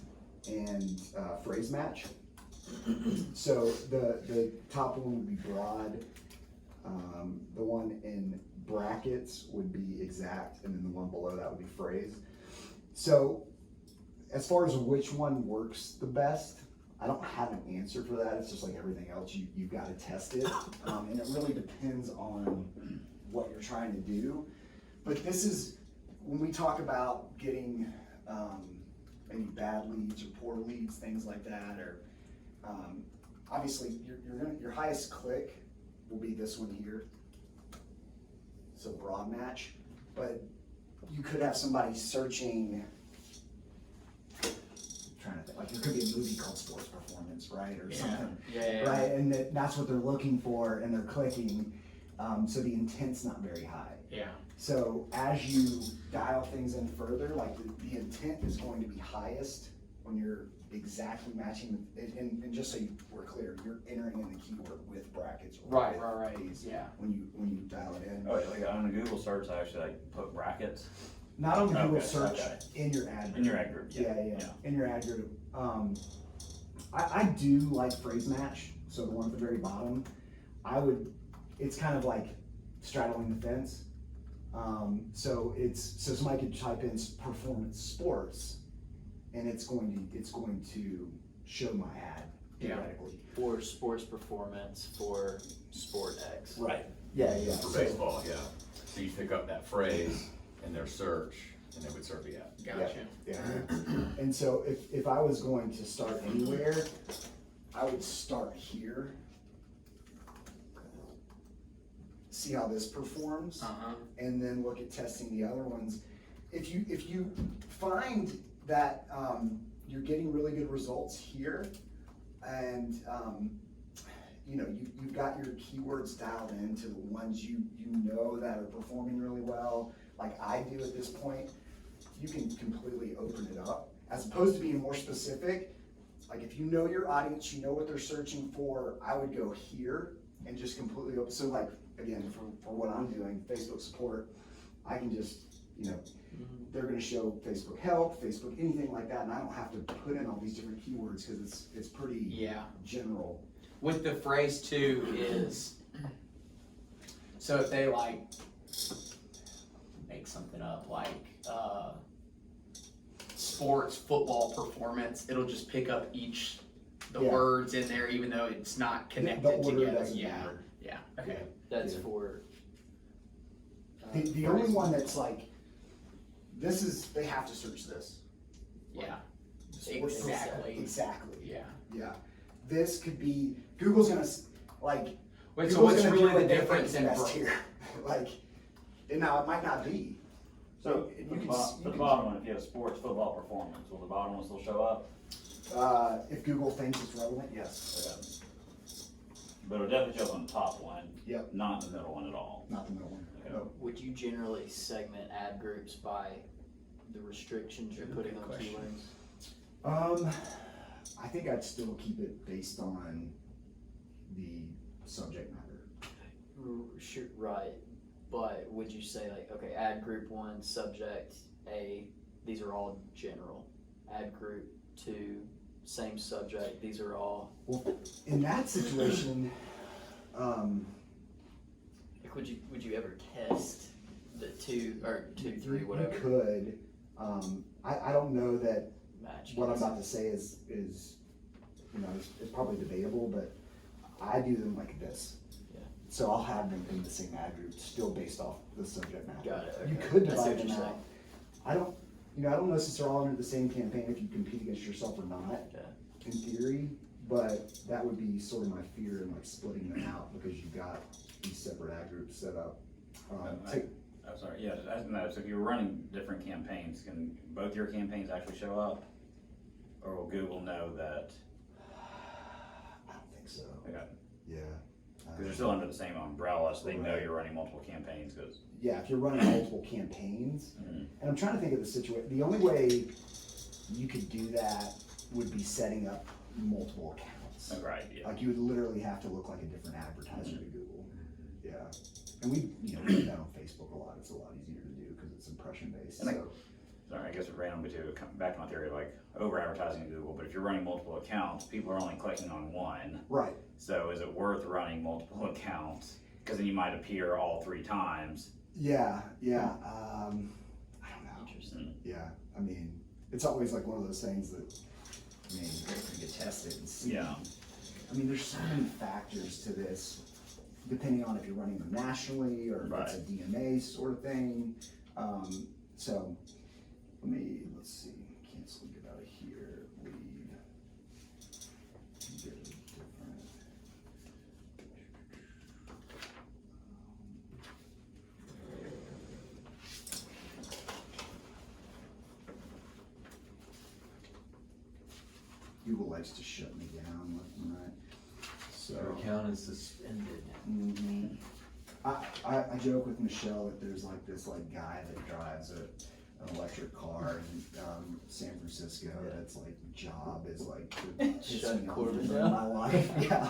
and phrase match. So the top one would be broad, the one in brackets would be exact, and then the one below that would be phrase. So as far as which one works the best, I don't have an answer for that. It's just like everything else, you've got to test it, and it really depends on what you're trying to do. But this is, when we talk about getting maybe bad leads or poor leads, things like that, or obviously your highest click will be this one here, so broad match. But you could have somebody searching, trying to think, like there could be a movie called Sports Performance, right, or something, right, and that's what they're looking for, and they're clicking, so the intent's not very high. Yeah. So as you dial things in further, like the intent is going to be highest when you're exactly matching, and just so we're clear, you're entering in the keyword with brackets. Or Right. with these Yeah. When you dial it in. Oh, like on a Google search, I actually like put brackets. Not on Google Okay, search, okay. in your ad group. In your ad group, yeah. Yeah, in your ad group. I do like phrase match, so the one at the very bottom, it's kind of like straddling the fence. So somebody could type in performance sports, and it's going to show my ad theoretically. For sports performance, for Sport X. Right. Yeah. For baseball, yeah. So you pick up that phrase in their search, and they would serve the ad. Gotcha. Yeah. And so if I was going to start anywhere, I would start here. See how this performs, and then look at testing the other ones. If you find that you're getting really good results here, and you've got your keywords dialed into the ones you know that are performing really well, like I do at this point, you can completely open it up. As opposed to being more specific, like if you know your audience, you know what they're searching for, I would go here and just completely open. So like, again, for what I'm doing, Facebook support, I can just, they're gonna show Facebook help, Facebook anything like that, and I don't have to put in all these different keywords because it's pretty general. with the phrase too is, so if they like make something up like sports football performance, it'll just pick up the Yeah. words in there even though it's not The connected order together. doesn't Yeah, matter. yeah, okay. That's Yeah. for. The only one that's like, they have to search this. Yeah, Sports exactly. Exactly. Yeah. Yeah. This could be, Google's gonna, like. Wait, so Google's what's gonna do really what the they difference think's in best here? Like, and now it might not be. So, you for can the s- you the can- bottom one, if you have sports football performance, will the bottom one still show up? If Google thinks it's relevant, yes. Okay. But it'll definitely show up on the top one. Yep. Not the middle one at all. Not the middle one. Okay. No. Would you generally segment ad groups by the restrictions you're putting Good on question. keywords? I think I'd still keep it based on the subject matter. Sure, right, but would you say like, okay, ad group 1, subject A, these are all general. Ad group 2, same subject, these are all, Well, in that situation, like, would you ever test the 2 or 2, 3, you whatever could, I don't know that match? what I'm about to say is, you know, it's probably debatable, but I do them like this. Yeah. So I'll have them in the same ad group, still based off the subject matter. Got it, You okay. could I see divide what them you're out. I don't know since they're all under the same campaign if you compete against yourself or not, Okay. in theory, but that would be sort of my fear in like splitting them out because you've got these separate ad groups set up. I'm sorry, yeah, no, so if you're running different campaigns, can both your campaigns actually show up? Or will Google know that, I don't think so, okay, yeah. because they're still under the same umbrella, so they know you're running multiple campaigns, because. Yeah, if you're running multiple campaigns, and I'm trying to think of the situation, the only way you could do that would be setting up multiple accounts. Right, yeah. Like you would literally have to look like a different advertiser to Google. Yeah, and we do that on Facebook a lot. It's a lot easier to do because it's impression based. And So Sorry, I guess it ran me to come back to my theory of like over advertising in Google, but if you're running multiple accounts, people are only clicking on one. right, So is it worth running multiple accounts? Because then you might appear all 3 times. yeah. I don't know. Interesting. Yeah, I mean, it's always like one of those things that, I mean, you could test it and see. Yeah. I mean, there's so many factors to this, depending on if you're running them nationally or if it's a DMA sort of thing. So, let's see, cancel, get out of here, leave. Get a different. Google likes to shut me down left and right. So, Your account is suspended. mhm. I joke with Michelle that there's like this like guy that drives an electric car in San Francisco. That's like job is like to piss Shut me off Corbitt in down. my life. Yeah,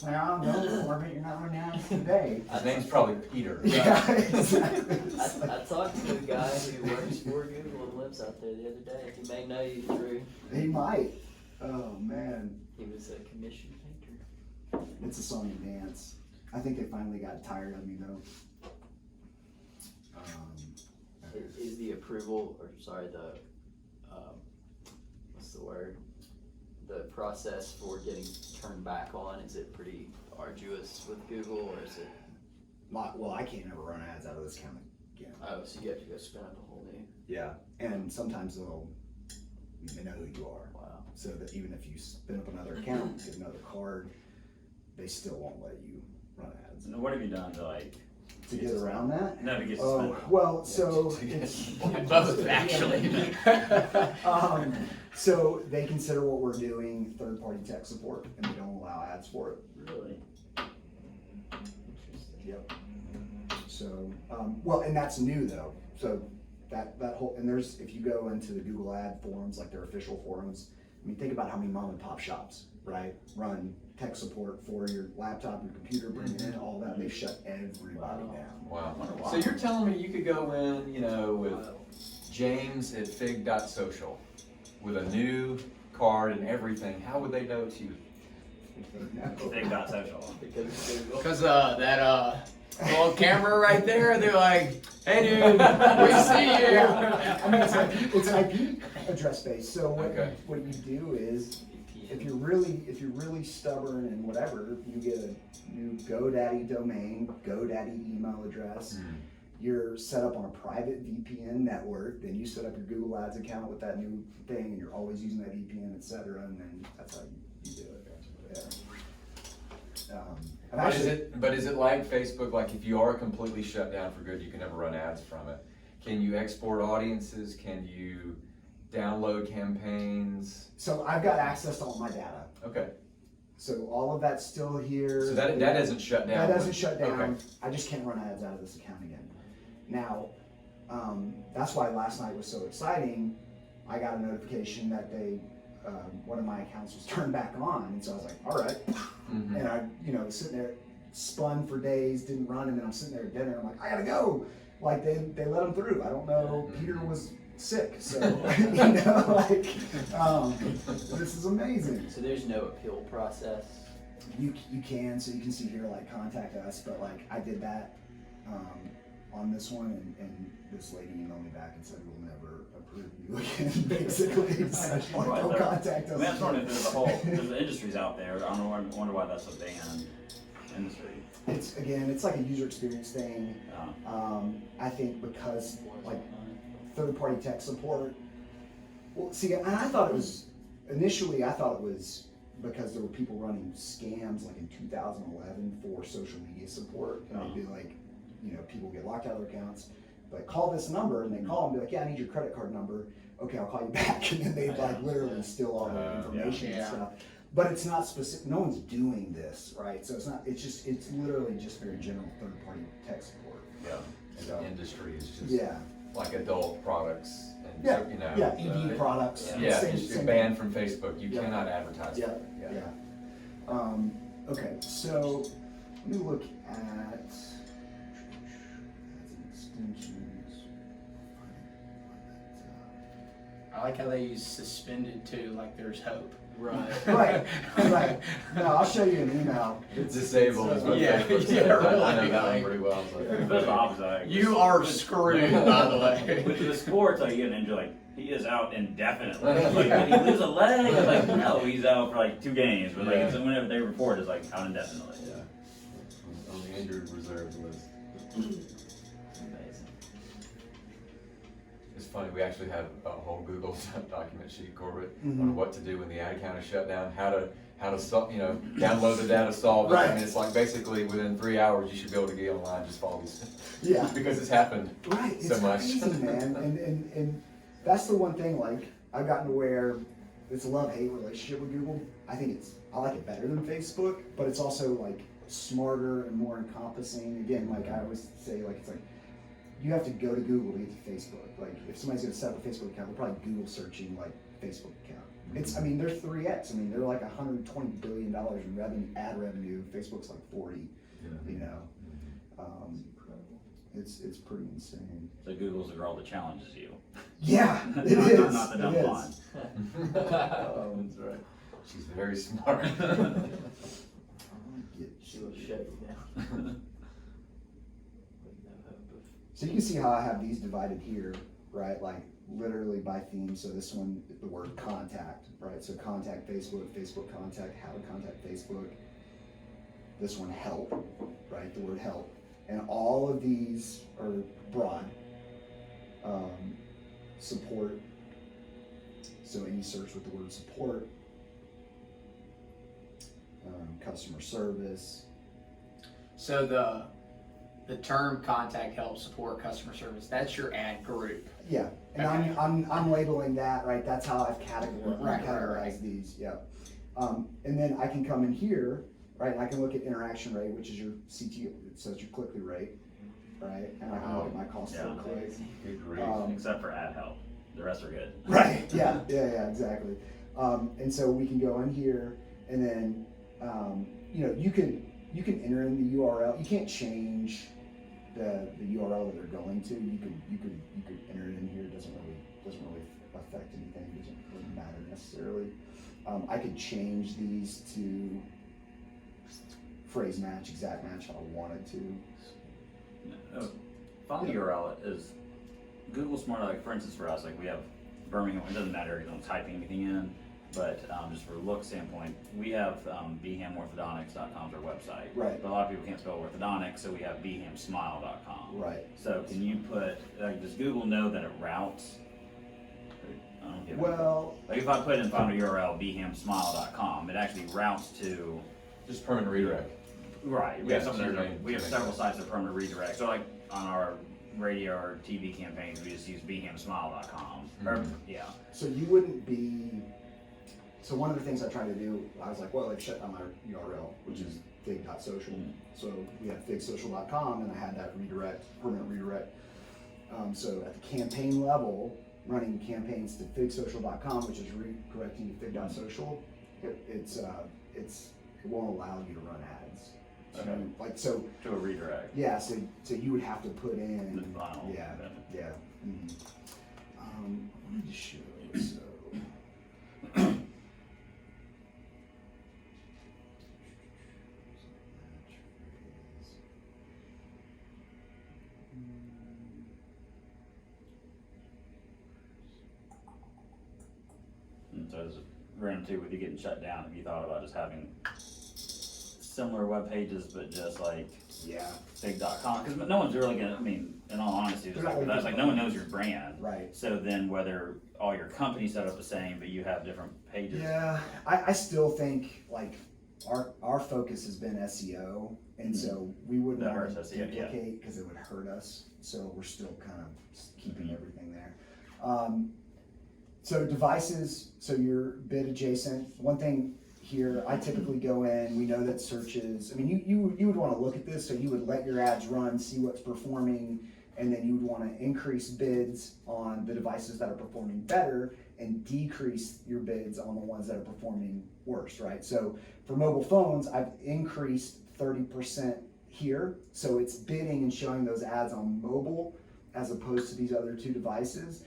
like I don't know, Corbitt, you're not running today. His name's probably Peter. Yeah, exactly. I talked to a guy who works for Google and lives out there the other day. He may know you, Drew. He might. Oh man, He was a commission painter. it's a song and dance. I think they finally got tired of me though. Is the approval, or sorry, what's the word? The process for getting turned back on, is it pretty arduous with Google, or is it, Well, I can't ever run ads out of this account again. oh, so you have to go spin up a whole new, Yeah, and sometimes they know who you are. wow. So that even if you spin up another account, get another card, they still won't let you run ads. And what have you done to like? To get around that? No, to get Oh, suspended. well, so, Both, actually. so they consider what we're doing third-party tech support and they don't allow ads for it. Really? Interesting. Yep. So, well, and that's new though. So that whole, and there's, if you go into the Google ad forums, like their official forums, I mean, think about how many mom and pop shops, right, run tech support for your laptop, your computer, bring it in, all that. They've shut everybody down. Wow. Wow. So you're telling me you could go in, with Wow. James at fig.social with a new card and everything, how would they know it's you? Fig.social. Because it's Google. Because that little camera right there, they're like, hey dude, we see you. Yeah. I mean, it's an IP address base. So Okay. what you do is, VPN. if you're really stubborn and whatever, you get a new GoDaddy domain, GoDaddy email address. You're set up on a private VPN network. Then you set up your Google Ads account with that new thing, and you're always using that VPN, etc. And then that's how you do it. Yeah. But is it like Facebook, like if you are completely shut down for good, you can never run ads from it? Can you export audiences? Can you download campaigns? So I've got access to all my data. Okay, So all of that's still here. so that doesn't shut down? That doesn't shut down. Okay. I just can't run ads out of this account again. Now, that's why last night was so exciting. I got a notification that one of my accounts was turned back on, and so I was like, all right. Mhm. And I, was sitting there, spun for days, didn't run, and then I'm sitting there at dinner. I'm like, I gotta go. Like they let him through. I don't know. Peter was sick, so this is amazing. So there's no appeal process. You can, so you can see here, like, contact us, but like I did that on this one, and this lady emailed me back and said we'll never approve you again. Basically, so, like, don't contact us. I mean, that's wondering if there's industries out there. I don't wonder why that's a banned industry. It's like a user experience thing. I think because like third-party tech support. Well, see, and I thought it was because there were people running scams like in 2011 for social media support, and they'd be like, people get locked out of their accounts, but call this number, and they call and be like, yeah, I need your credit card number. Okay, I'll call you back, and then they'd like literally steal all the information and stuff. But it's not specific. No one's doing this, right? So it's not. It's literally just very general third-party tech support. Yeah, and So, the industry is just yeah. like adult products and, Yeah, EV products. Yeah, Same- it's same- banned from Facebook. You Yeah. cannot advertise. Yeah, for it. yeah. Okay, so let me look at extensions. I like how they use suspended too, like there's hope. Right. Right. No, I'll show you an email. It's disabled is what Yeah, Facebook says. yeah, I know really, that one like- pretty well. It's like- That's the opposite. You are screwed, by the way. With the sports, like you get an injury, like he is out indefinitely. Like did he lose a leg? It's like no, he's out for like 2 games. But like Yeah. it's, whenever they report, it's like out indefinitely. Yeah. On the injured reserve list. Amazing. It's funny, we actually have a whole Google document sheet, Corbitt, Mhm. on what to do when the ad account is shut down, how to download the data, solve it. Right. I mean, it's like basically within 3 hours, you should be able to get online, just follow these. Yeah. Because it's happened. Right, it's So much. crazy, man. And that's the one thing, like, I've gotten to where it's a love-hate relationship with Google. I like it better than Facebook, but it's also like smarter and more encompassing. Again, like I always say, like, it's like you have to go to Google to get to Facebook. Like, if somebody's gonna set up a Facebook account, they're probably Google searching like Facebook account. They're 3x. They're like $120 billion in revenue, ad revenue. Facebook's like 40. It's pretty insane. So Google's the girl that challenges you. Yeah, it not, is. Not the dumb It is. blonde. That's right. She's very smart. She will shut you down. With no hope of. So you can see how I have these divided here, right? Like literally by theme. So this one, the word contact, right? So contact Facebook, Facebook contact, how to contact Facebook. This one help, right? The word help. And all of these are broad. Support. So any search with the word support. Customer service. So the term contact help support customer service, that's your ad group. Yeah, and Okay. I'm labeling that, right? That's how I've categorized Right. these. Yeah, and then I can come in here, right? And I can look at interaction rate, which is your CT, so it's your click-through rate, right? And I can look at my cost per Yeah. click. Good grief. Except for ad help. The rest are good. Right. Yeah. Exactly. And so we can go in here, and then you can enter in the URL. You can't change the URL that they're going to. You could enter it in here. It doesn't really affect anything. It doesn't really matter necessarily. I could change these to phrase match, exact match if I wanted to. Find the URL is Google Smart. Like for instance, for us, like we have Birmingham. It doesn't matter. You don't type anything in, but just for a look standpoint, we have bhamorthodontics.com is our website. Right. But a lot of people can't spell orthodontics, so we have bhamsmile.com. Right. So can you put does Google know that it routes? I don't get it. Well, Like if I put in find a URL bhamsmile.com, it actually routes to. Just permanent redirect. Right, we Yeah, have some to your that are, main- we have to your several main sites that permanent redirect, so like on our radio or TV campaigns, we just use bhamsmile.com, or, Mhm. yeah. so you wouldn't be, so one of the things I tried to do, I was like, well, like shut down my URL, which is fig.social. Mhm. So we have figsocial.com and I had that redirect, permanent redirect. So at the campaign level, running campaigns to figsocial.com, which is redirecting to fig.social, it won't allow you to run ads. So, Okay. like, so, To a redirect. yeah, so you would have to put in. The file. Yeah, Okay. yeah. Mhm. I wanted to show, so. And so as a random too, with you getting shut down, have you thought about just having similar web pages, but just like Yeah, fig.com? Because no one's really gonna, I mean, in all honesty, They're just not like, really that's like no one knows your brand. right. So then whether all your companies set up the same, but you have different pages. Yeah, I still think like our focus has been SEO, and so we wouldn't That want to hurts SEO, yeah. duplicate because it would hurt us. So we're still kind of keeping Mhm. everything there. So devices, so you're bid adjacent. One thing here, I typically go in, we know that searches, I mean, you would want to look at this, so you would let your ads run, see what's performing, and then you would want to increase bids on the devices that are performing better and decrease your bids on the ones that are performing worse, right? So for mobile phones, I've increased 30% here, so it's bidding and showing those ads on mobile as opposed to these other two devices.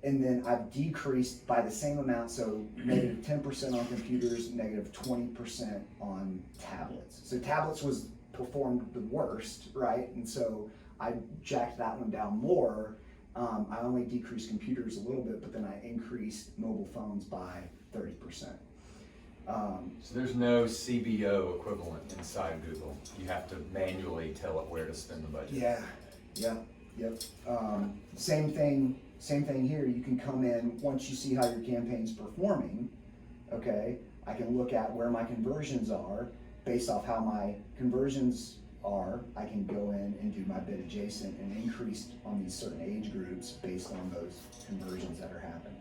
And then I've decreased by the same amount, so negative 10% on computers, negative 20% on tablets. So tablets was performed the worst, right? And so I jacked that one down more. I only decreased computers a little bit, but then I increased mobile phones by 30%. So there's no CBO equivalent inside Google. You have to manually tell it where to spend the budget. Yeah, yep. Same thing here. You can come in once you see how your campaign's performing. Okay, I can look at where my conversions are based off how my conversions are. I can go in and do my bid adjacent and increase on these certain age groups based on those conversions that are happening.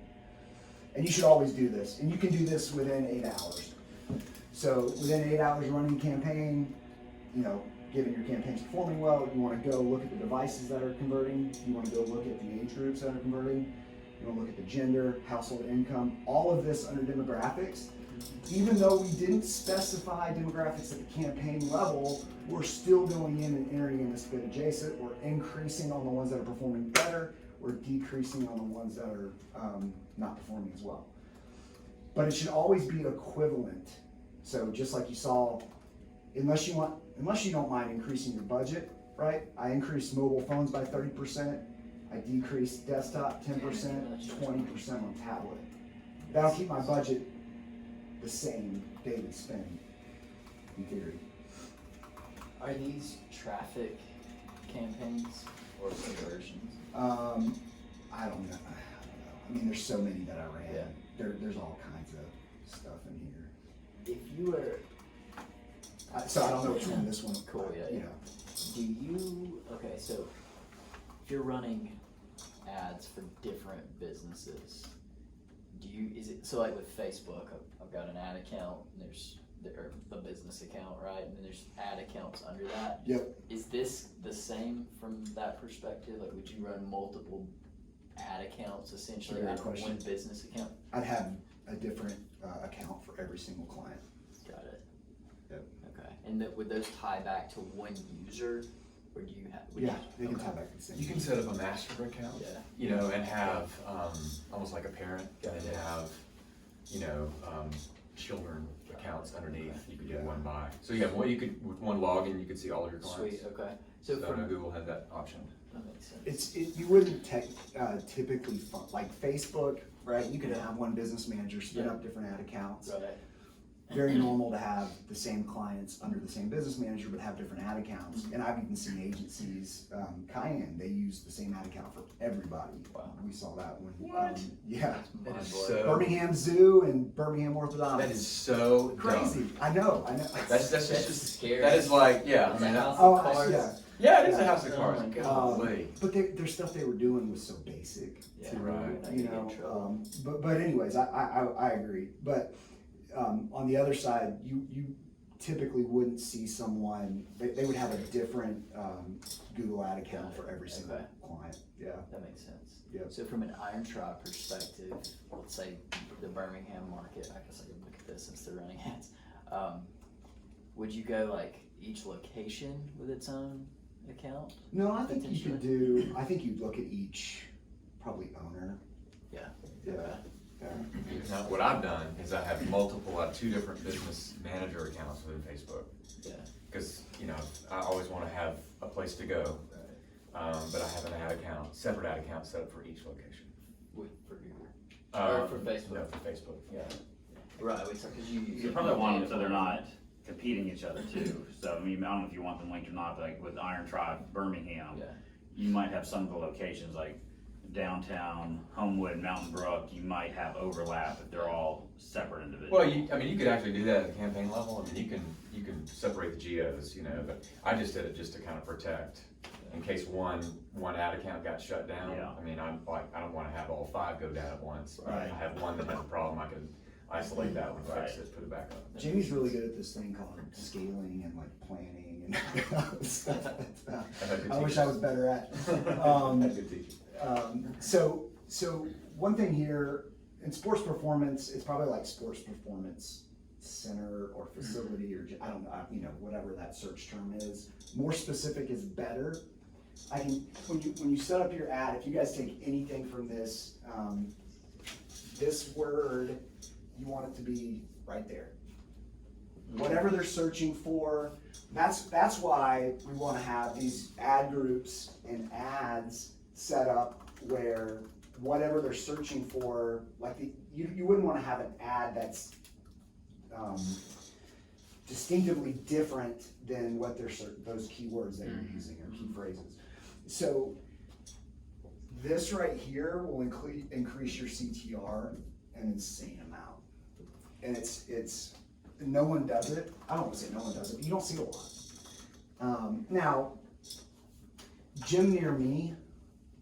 And you should always do this, and you can do this within 8 hours. So within 8 hours running a campaign, given your campaign's performing well, you want to go look at the devices that are converting, you want to go look at the age groups that are converting, you want to look at the gender, household income, all of this under demographics. Even though we didn't specify demographics at the campaign level, we're still going in and entering in this bid adjacent. We're increasing on the ones that are performing better, we're decreasing on the ones that are not performing as well. But it should always be equivalent. So just like you saw, unless you don't mind increasing your budget, right? I increased mobile phones by 30%. I decreased desktop 10%, 20% on tablet. That'll keep my budget the same daily spend, in theory. Are these traffic campaigns or conversions? I don't know. I mean, there's so many that I ran. Yeah. There's all kinds of stuff in here. If you were, So I don't know which one this one. Cool, yeah. Do you, okay, so if you're running ads for different businesses, so like with Facebook, I've got an ad account, and there's a business account, right? And then there's ad accounts under that. Yep. Is this the same from that perspective? Like, would you run multiple ad accounts essentially Great out of question. one business account? I'd have a different account for every single client. Got it. Yep. Okay. And would those tie back to one user, or do you have? They can okay. tie back to the same. You can set up a master account, Yeah. and have almost like a parent, and then have, children accounts underneath, you could do one by. So yeah, well, you could, with one login, you could see all of your clients. Sweet, okay. So So I know Google has that option. that makes sense. You wouldn't typically, like Facebook, right? You could have one business manager spin Yeah. up different ad accounts. Right. Very normal to have the same clients under the same business manager, but have different ad accounts. And I've even seen agencies, Cayenne, they use the same ad account for everybody. Wow. We saw that one. What? Yeah. That is Mind-blowing. so, Birmingham Zoo and Birmingham Orthodontics. that is so dumb. crazy. I know. That's That's just, scary. that is like, yeah, I It's mean, a house Oh, of cards. yeah. yeah, it is a house of Oh cards. my Golly. But their stuff they were doing was so basic. Yeah, too, right. Now You you get in know, trouble. but anyways, I agree. But on the other side, you typically wouldn't see someone, they would have a different Google ad account for every single Okay. client. Yeah. That makes sense. Yep. So from an Iron Tribe perspective, let's say the Birmingham market, I guess I can look at this since they're running ads. Would you go like each location with its own account? No, I think you could do, I think you'd look at each, probably owner. Yeah. Yeah. Okay. Yeah. Now, what I've done is I have two different business manager accounts within Facebook. Yeah. Because, you know, I always want to have a place to go, but I have an ad account, separate ad account set up for each location. For Google. Or for Facebook. No, for Facebook, yeah. Right, because you use You it probably for want them data so they're point. not competing each other too. So, I mean, I don't know if you want them linked or not, but like with Iron Tribe Birmingham, Yeah. you might have some of the locations like downtown, Homewood, Mountain Brook, you might have overlap if they're all separate individuals. Well, you could actually do that at the campaign level. I mean, you can separate the geos, you know, but I just did it just to kind of protect in case one ad account got shut down. Yeah. I mean, I don't want to have all 5 go down at once. Right. I have one that has a problem, I can isolate that one, fix Right. it, put it back up. Jamie's really good at this thing called scaling and like planning and stuff like that. I've had good I wish teachers. I was better at. I've had good teachers. So one thing here, in sports performance, it's probably like sports performance center or facility or, I don't know, you know, whatever that search term is. More specific is better. When you set up your ad, if you guys take anything from this, this word, you want it to be right there. Whatever they're searching for, that's why we want to have these ad groups and ads set up where whatever they're searching for, like you wouldn't want to have an ad that's distinctively different than what those keywords that you're using or key phrases. So this right here will increase your CTR an insane amount. And it's no one does it. I don't want to say no one does it, but you don't see it a lot. Now, gym near me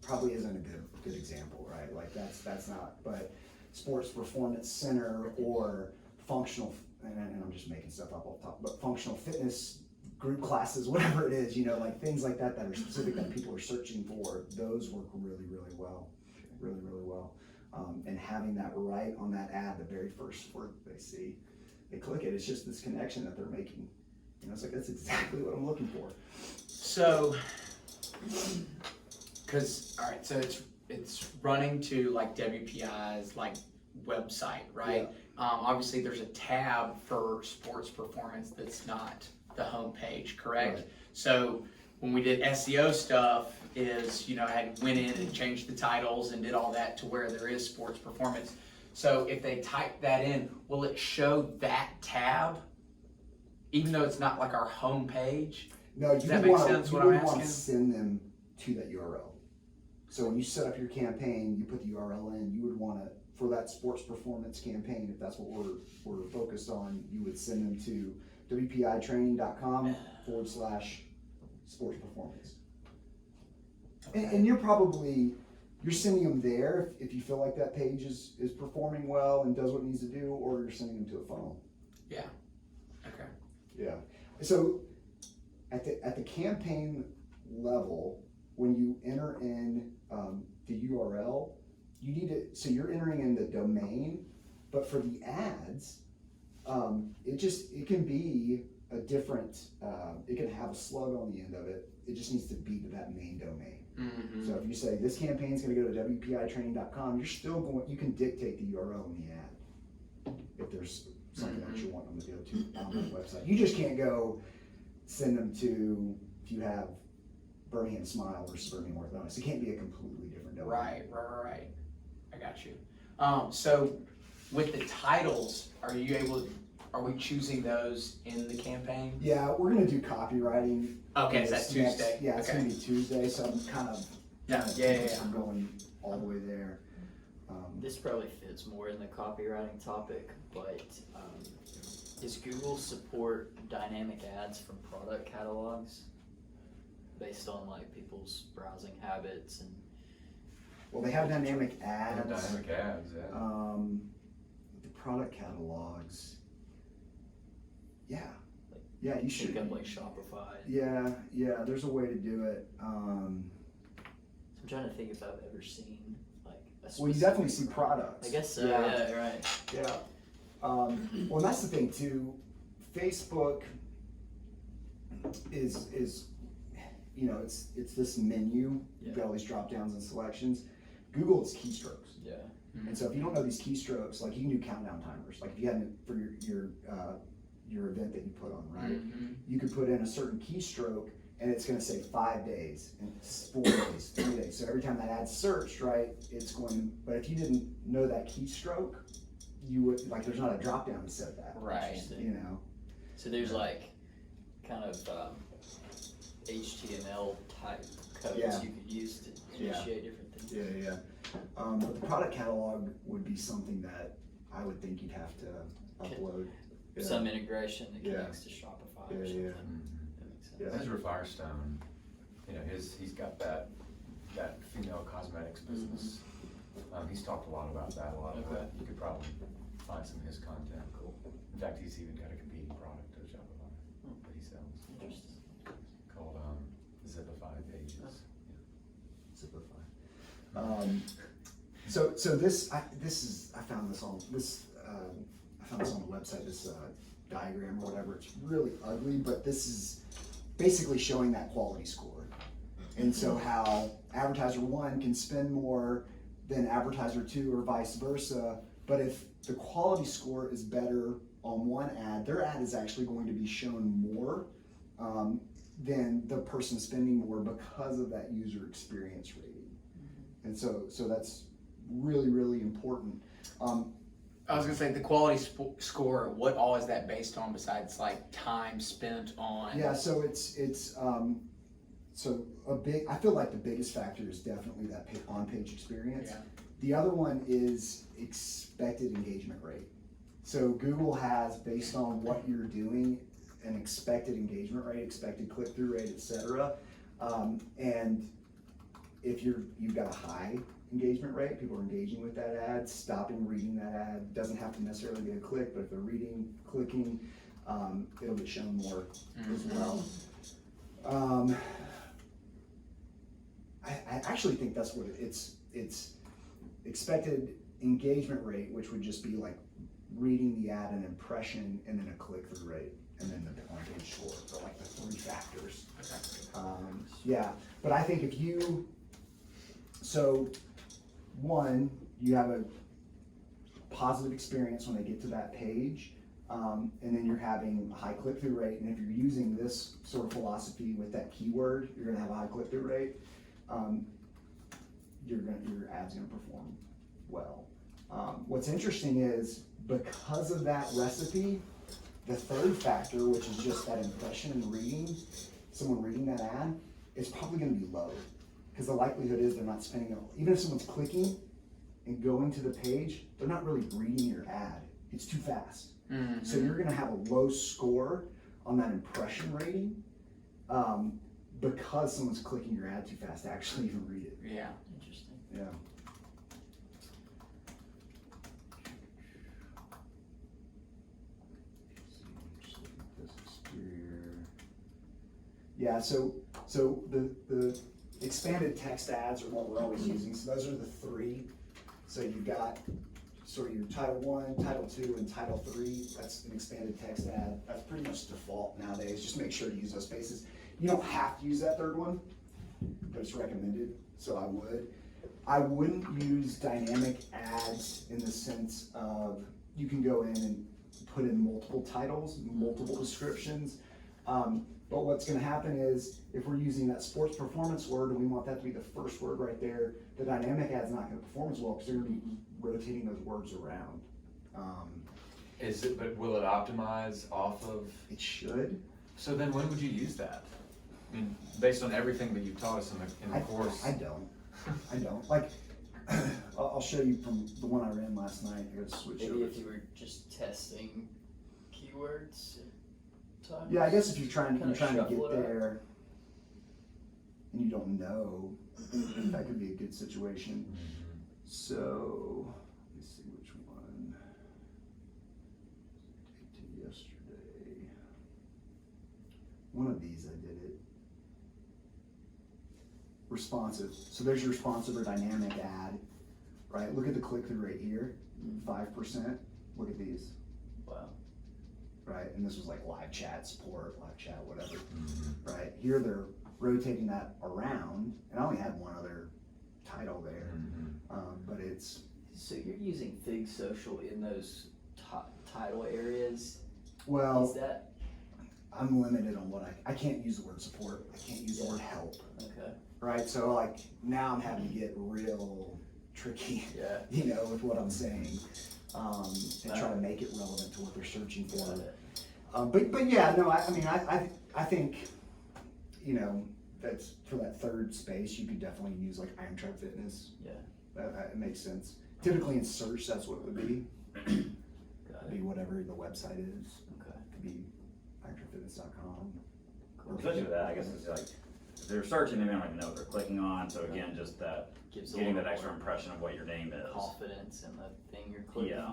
probably isn't a good example, right? Like that's not, but sports performance center or functional, and I'm just making stuff up off the top, but functional fitness group classes, whatever it is, you know, like things like that are specific that people are searching for, those work really, really well, really, really well. And having that right on that ad, the very first word they see, they click it, it's just this connection that they're making. You know, it's like, that's exactly what I'm looking for. So, all right, so it's running to like WPI's like website, right? Obviously there's a tab for sports performance that's not the homepage, correct? Right. So when we did SEO stuff is, you know, I went in and changed the titles and did all that to where there is sports performance. So if they type that in, will it show that tab? Even though it's not like our homepage? No, Does you that would make want sense to what I'm asking? send them to that URL. So when you set up your campaign, you put the URL in, you would want to, for that sports performance campaign, if that's what we're focused on, you would send them to wpitraining.com /sports performance. And you're sending them there if you feel like that page is performing well and does what it needs to do, or you're sending them to a funnel. Yeah, okay. Yeah. So at the campaign level, when you enter in the URL, you need to, so you're entering in the domain, but for the ads, it can be a different, it can have a slug on the end of it. It just needs to be to that main domain. Mm-hmm. So if you say this campaign is going to go to wpitraining.com, you're still going, you can dictate the URL in the ad. If there's something that you want them to go to on that website. You just can't go send them to, if you have Birmingham Smile versus Birmingham Orthodontist, it can't be a completely different domain. Right. I got you. So with the titles, are we choosing those in the campaign? Yeah, we're gonna do copywriting. Okay, so that's this Tuesday. Yeah, it's Okay. gonna be Tuesday, so I'm kind of Yeah. I'm going all the way there. This probably fits more in the copywriting topic, but does Google support dynamic ads from product catalogs based on like people's browsing habits and? Well, they have dynamic ads. Dynamic ads, yeah. The product catalogs. Yeah, you Pick should. up like Shopify. Yeah, there's a way to do it. I'm trying to think if I've ever seen like a Well, you specific definitely see product. I guess so. Yeah. Yeah, right. Yeah. Well, that's the thing too. Facebook is it's this menu. You've got all these drop downs and selections. Google is keystrokes. Yeah. And so if you don't know these keystrokes, like you can do countdown timers. Like if you had for your event that you put on, right? You could put in a certain keystroke and it's going to say 5 days and 4 days, 3 days. So every time that ad's searched, right, it's going. But if you didn't know that keystroke, you would like. There's not a drop down to set that. Right. You know. So there's like kind of HTML type codes Yeah. you could use to Yeah. initiate different things. Yeah. But the product catalog would be something that I would think you'd have to upload. Yeah. Some integration that Yeah. connects to Shopify or something. Yeah. That makes sense. Yeah. Ezra Firestone, he's got that female cosmetics business. He's talked a lot about that, Okay. You could probably find some of his content. Cool. In fact, he's even got a competing product to Shopify that he sells Interesting. called Zipify Pages. Zipify. So this I found this on the website. This diagram or whatever. It's really ugly, but this is basically showing that quality score. And so how advertiser 1 can spend more than advertiser 2 or vice versa. But if the quality score is better on one ad, their ad is actually going to be shown more than the person spending more because of that user experience rating. And so that's really, really important. I was gonna say the quality score. What all is that based on besides like time spent on? Yeah, so it's I feel like the biggest factor is definitely that on-page experience. Yeah. The other one is expected engagement rate. So Google has, based on what you're doing, an expected engagement rate, expected click-through rate, etc. And if you've got a high engagement rate, people are engaging with that ad, stopping reading that ad, doesn't have to necessarily be a click, but if they're clicking, it'll get shown more as well. I actually think that's what it's expected engagement rate, which would just be like reading the ad, an impression, and then a click-through rate, and then the on-page score, so like the 3 factors. Yeah, but I think if you, so one, you have a positive experience when they get to that page, and then you're having a high click-through rate, and if you're using this sort of philosophy with that keyword, you're gonna have a high click-through rate. Your ad's gonna perform well. What's interesting is because of that recipe, the third factor, which is just that impression and reading, someone reading that ad, is probably gonna be low. Because the likelihood is they're not spending it, even if someone's clicking and going to the page, they're not really reading your ad. It's too fast. So you're gonna have a low score on that impression rating because someone's clicking your ad too fast to actually even read it. Yeah. Interesting. Yeah. Yeah, so the expanded text ads are what we're always using. So those are the 3. So you've got sort of your Title 1, Title 2, and Title 3. That's an expanded text ad. That's pretty much default nowadays. Just make sure to use those spaces. You don't have to use that third one, but it's recommended, so I would. I wouldn't use dynamic ads in the sense of you can go in and put in multiple titles, multiple descriptions. But what's gonna happen is, if we're using that sports performance word and we want that to be the first word right there, the dynamic ad's not gonna perform as well, because they're gonna be rotating those words around. But will it optimize off of? It should. So then when would you use that? I mean, based on everything that you've taught us in the course. I don't. Like, I'll show you from the one I ran last night. I gotta switch Maybe over. if you were just testing keywords. Yeah, I guess if you're trying Kinda to shuffle get it up. there and you don't know, that could be a good situation. So, let me see which one. I did yesterday. One of these I did it. Responsive. So there's your responsive or dynamic ad, right? Look at the click-through rate here, 5%. Look at these. Wow. Right, and this was like live chat support, live chat, whatever. Right, here they're rotating that around, and I only had one other title there, but it's. So you're using Fig Social in those title areas? Well, Is that I'm limited on what I can't use the word support, I can't use the word help, okay? right? So like, now I'm having to get real tricky, Yeah. you know, with what I'm saying, and try to make it relevant to what they're searching for. Got it. But yeah, no, I mean, I think, you know, that's for that third space, you could definitely use like Iron Trap Fitness. Yeah. That makes sense. Typically in search, that's what it would be. Got Be it. whatever the website is. Okay. It could be irontrapfitness.com. Especially with that, I guess it's like, if they're searching, they may not even know what they're clicking on, so again, just that, Gives a getting little that extra more impression of what your name is. confidence in the thing you're clicking. Yeah.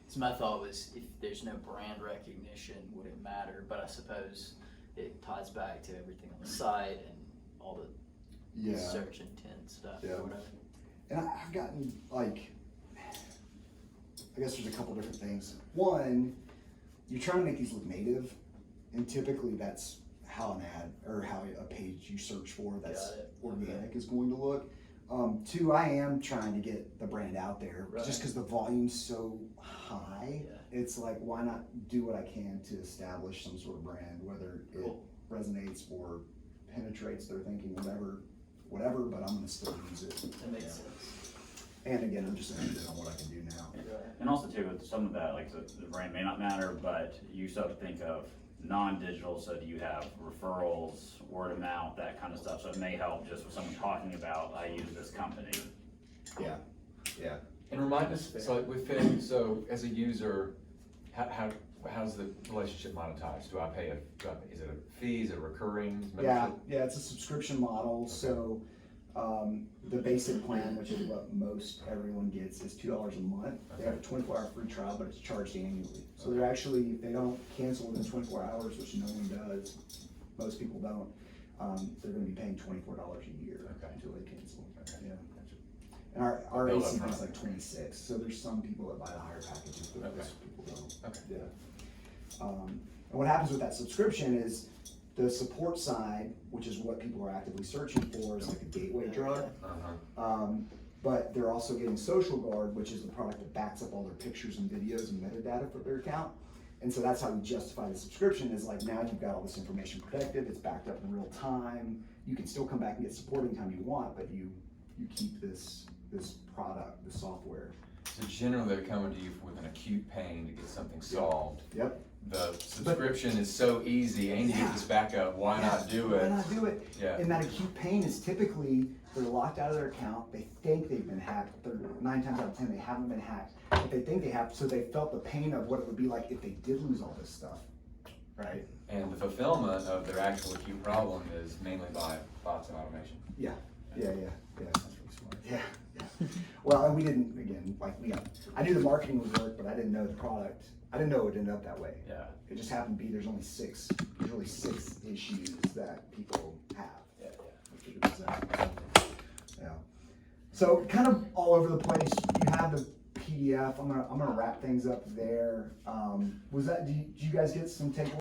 So my thought was, if there's no brand recognition, would it matter? But I suppose it ties back to everything on the site and all the Yeah. search intent stuff Yeah. or whatever. And I've gotten like, I guess there's a couple different things. One, you're trying to make these look native, and typically that's how an ad or how a page you search for that's Got it. organic is going to look. Two, I am trying to get the brand out there, Right. just because the volume's so high. Yeah. It's like, why not do what I can to establish some sort of brand, whether Cool. it resonates or penetrates their thinking, whatever, but I'm gonna still use it. That makes Yeah. sense. And again, I'm just limited on what I can do now. Right. And also too, with some of that, like the brand may not matter, but you still have to think of non-digital, so do you have referrals, word of mouth, that kind of stuff, so it may help just with someone talking about, I use this company. Yeah, yeah. And remind us, so like with Fig, so as a user, how's the relationship monetized? Is it a fee, is it a recurring membership? Yeah, it's a subscription model, so, the basic plan, which is what most everyone gets, is $2 a month. They have a 24-hour free trial, but it's charged annually. So they're actually, if they don't cancel within 24 hours, which no one does, most people don't, they're gonna be paying $24 a year Okay. until they cancel. Okay. Yeah. And our Bill up ACV front. is like 26, so there's some people that buy the higher packages, but Okay. most people don't. Okay. Yeah. And what happens with that subscription is the support side, which is what people are actively searching for, is like a gateway drug. But they're also getting Social Guard, which is the product that backs up all their pictures and videos and metadata for their account. And so that's how we justify the subscription, is like, now you've got all this information protected, it's backed up in real time. You can still come back and get support anytime you want, but you keep this product, the software. So generally they're coming to you with an acute pain to get something solved. Yep. The subscription is so easy, I need to get this back up, why not do it? Why not do it? Yeah. And that acute pain is typically, they're locked out of their account, they think they've been hacked, 9 times out of 10 they haven't been hacked, but they think they have, so they felt the pain of what it would be like if they did lose all this stuff, right? And the fulfillment of their actual acute problem is mainly by bots and automation. Yeah. That's really smart. Yeah. Well, and we didn't, again, I knew the marketing would work, but I didn't know the product, I didn't know it would end up that way. Yeah. It just happened to be, there's really six issues that people have. Yeah. So kind of all over the place. You have the PDF. I'm gonna wrap things up there. Did you guys get some takeaways?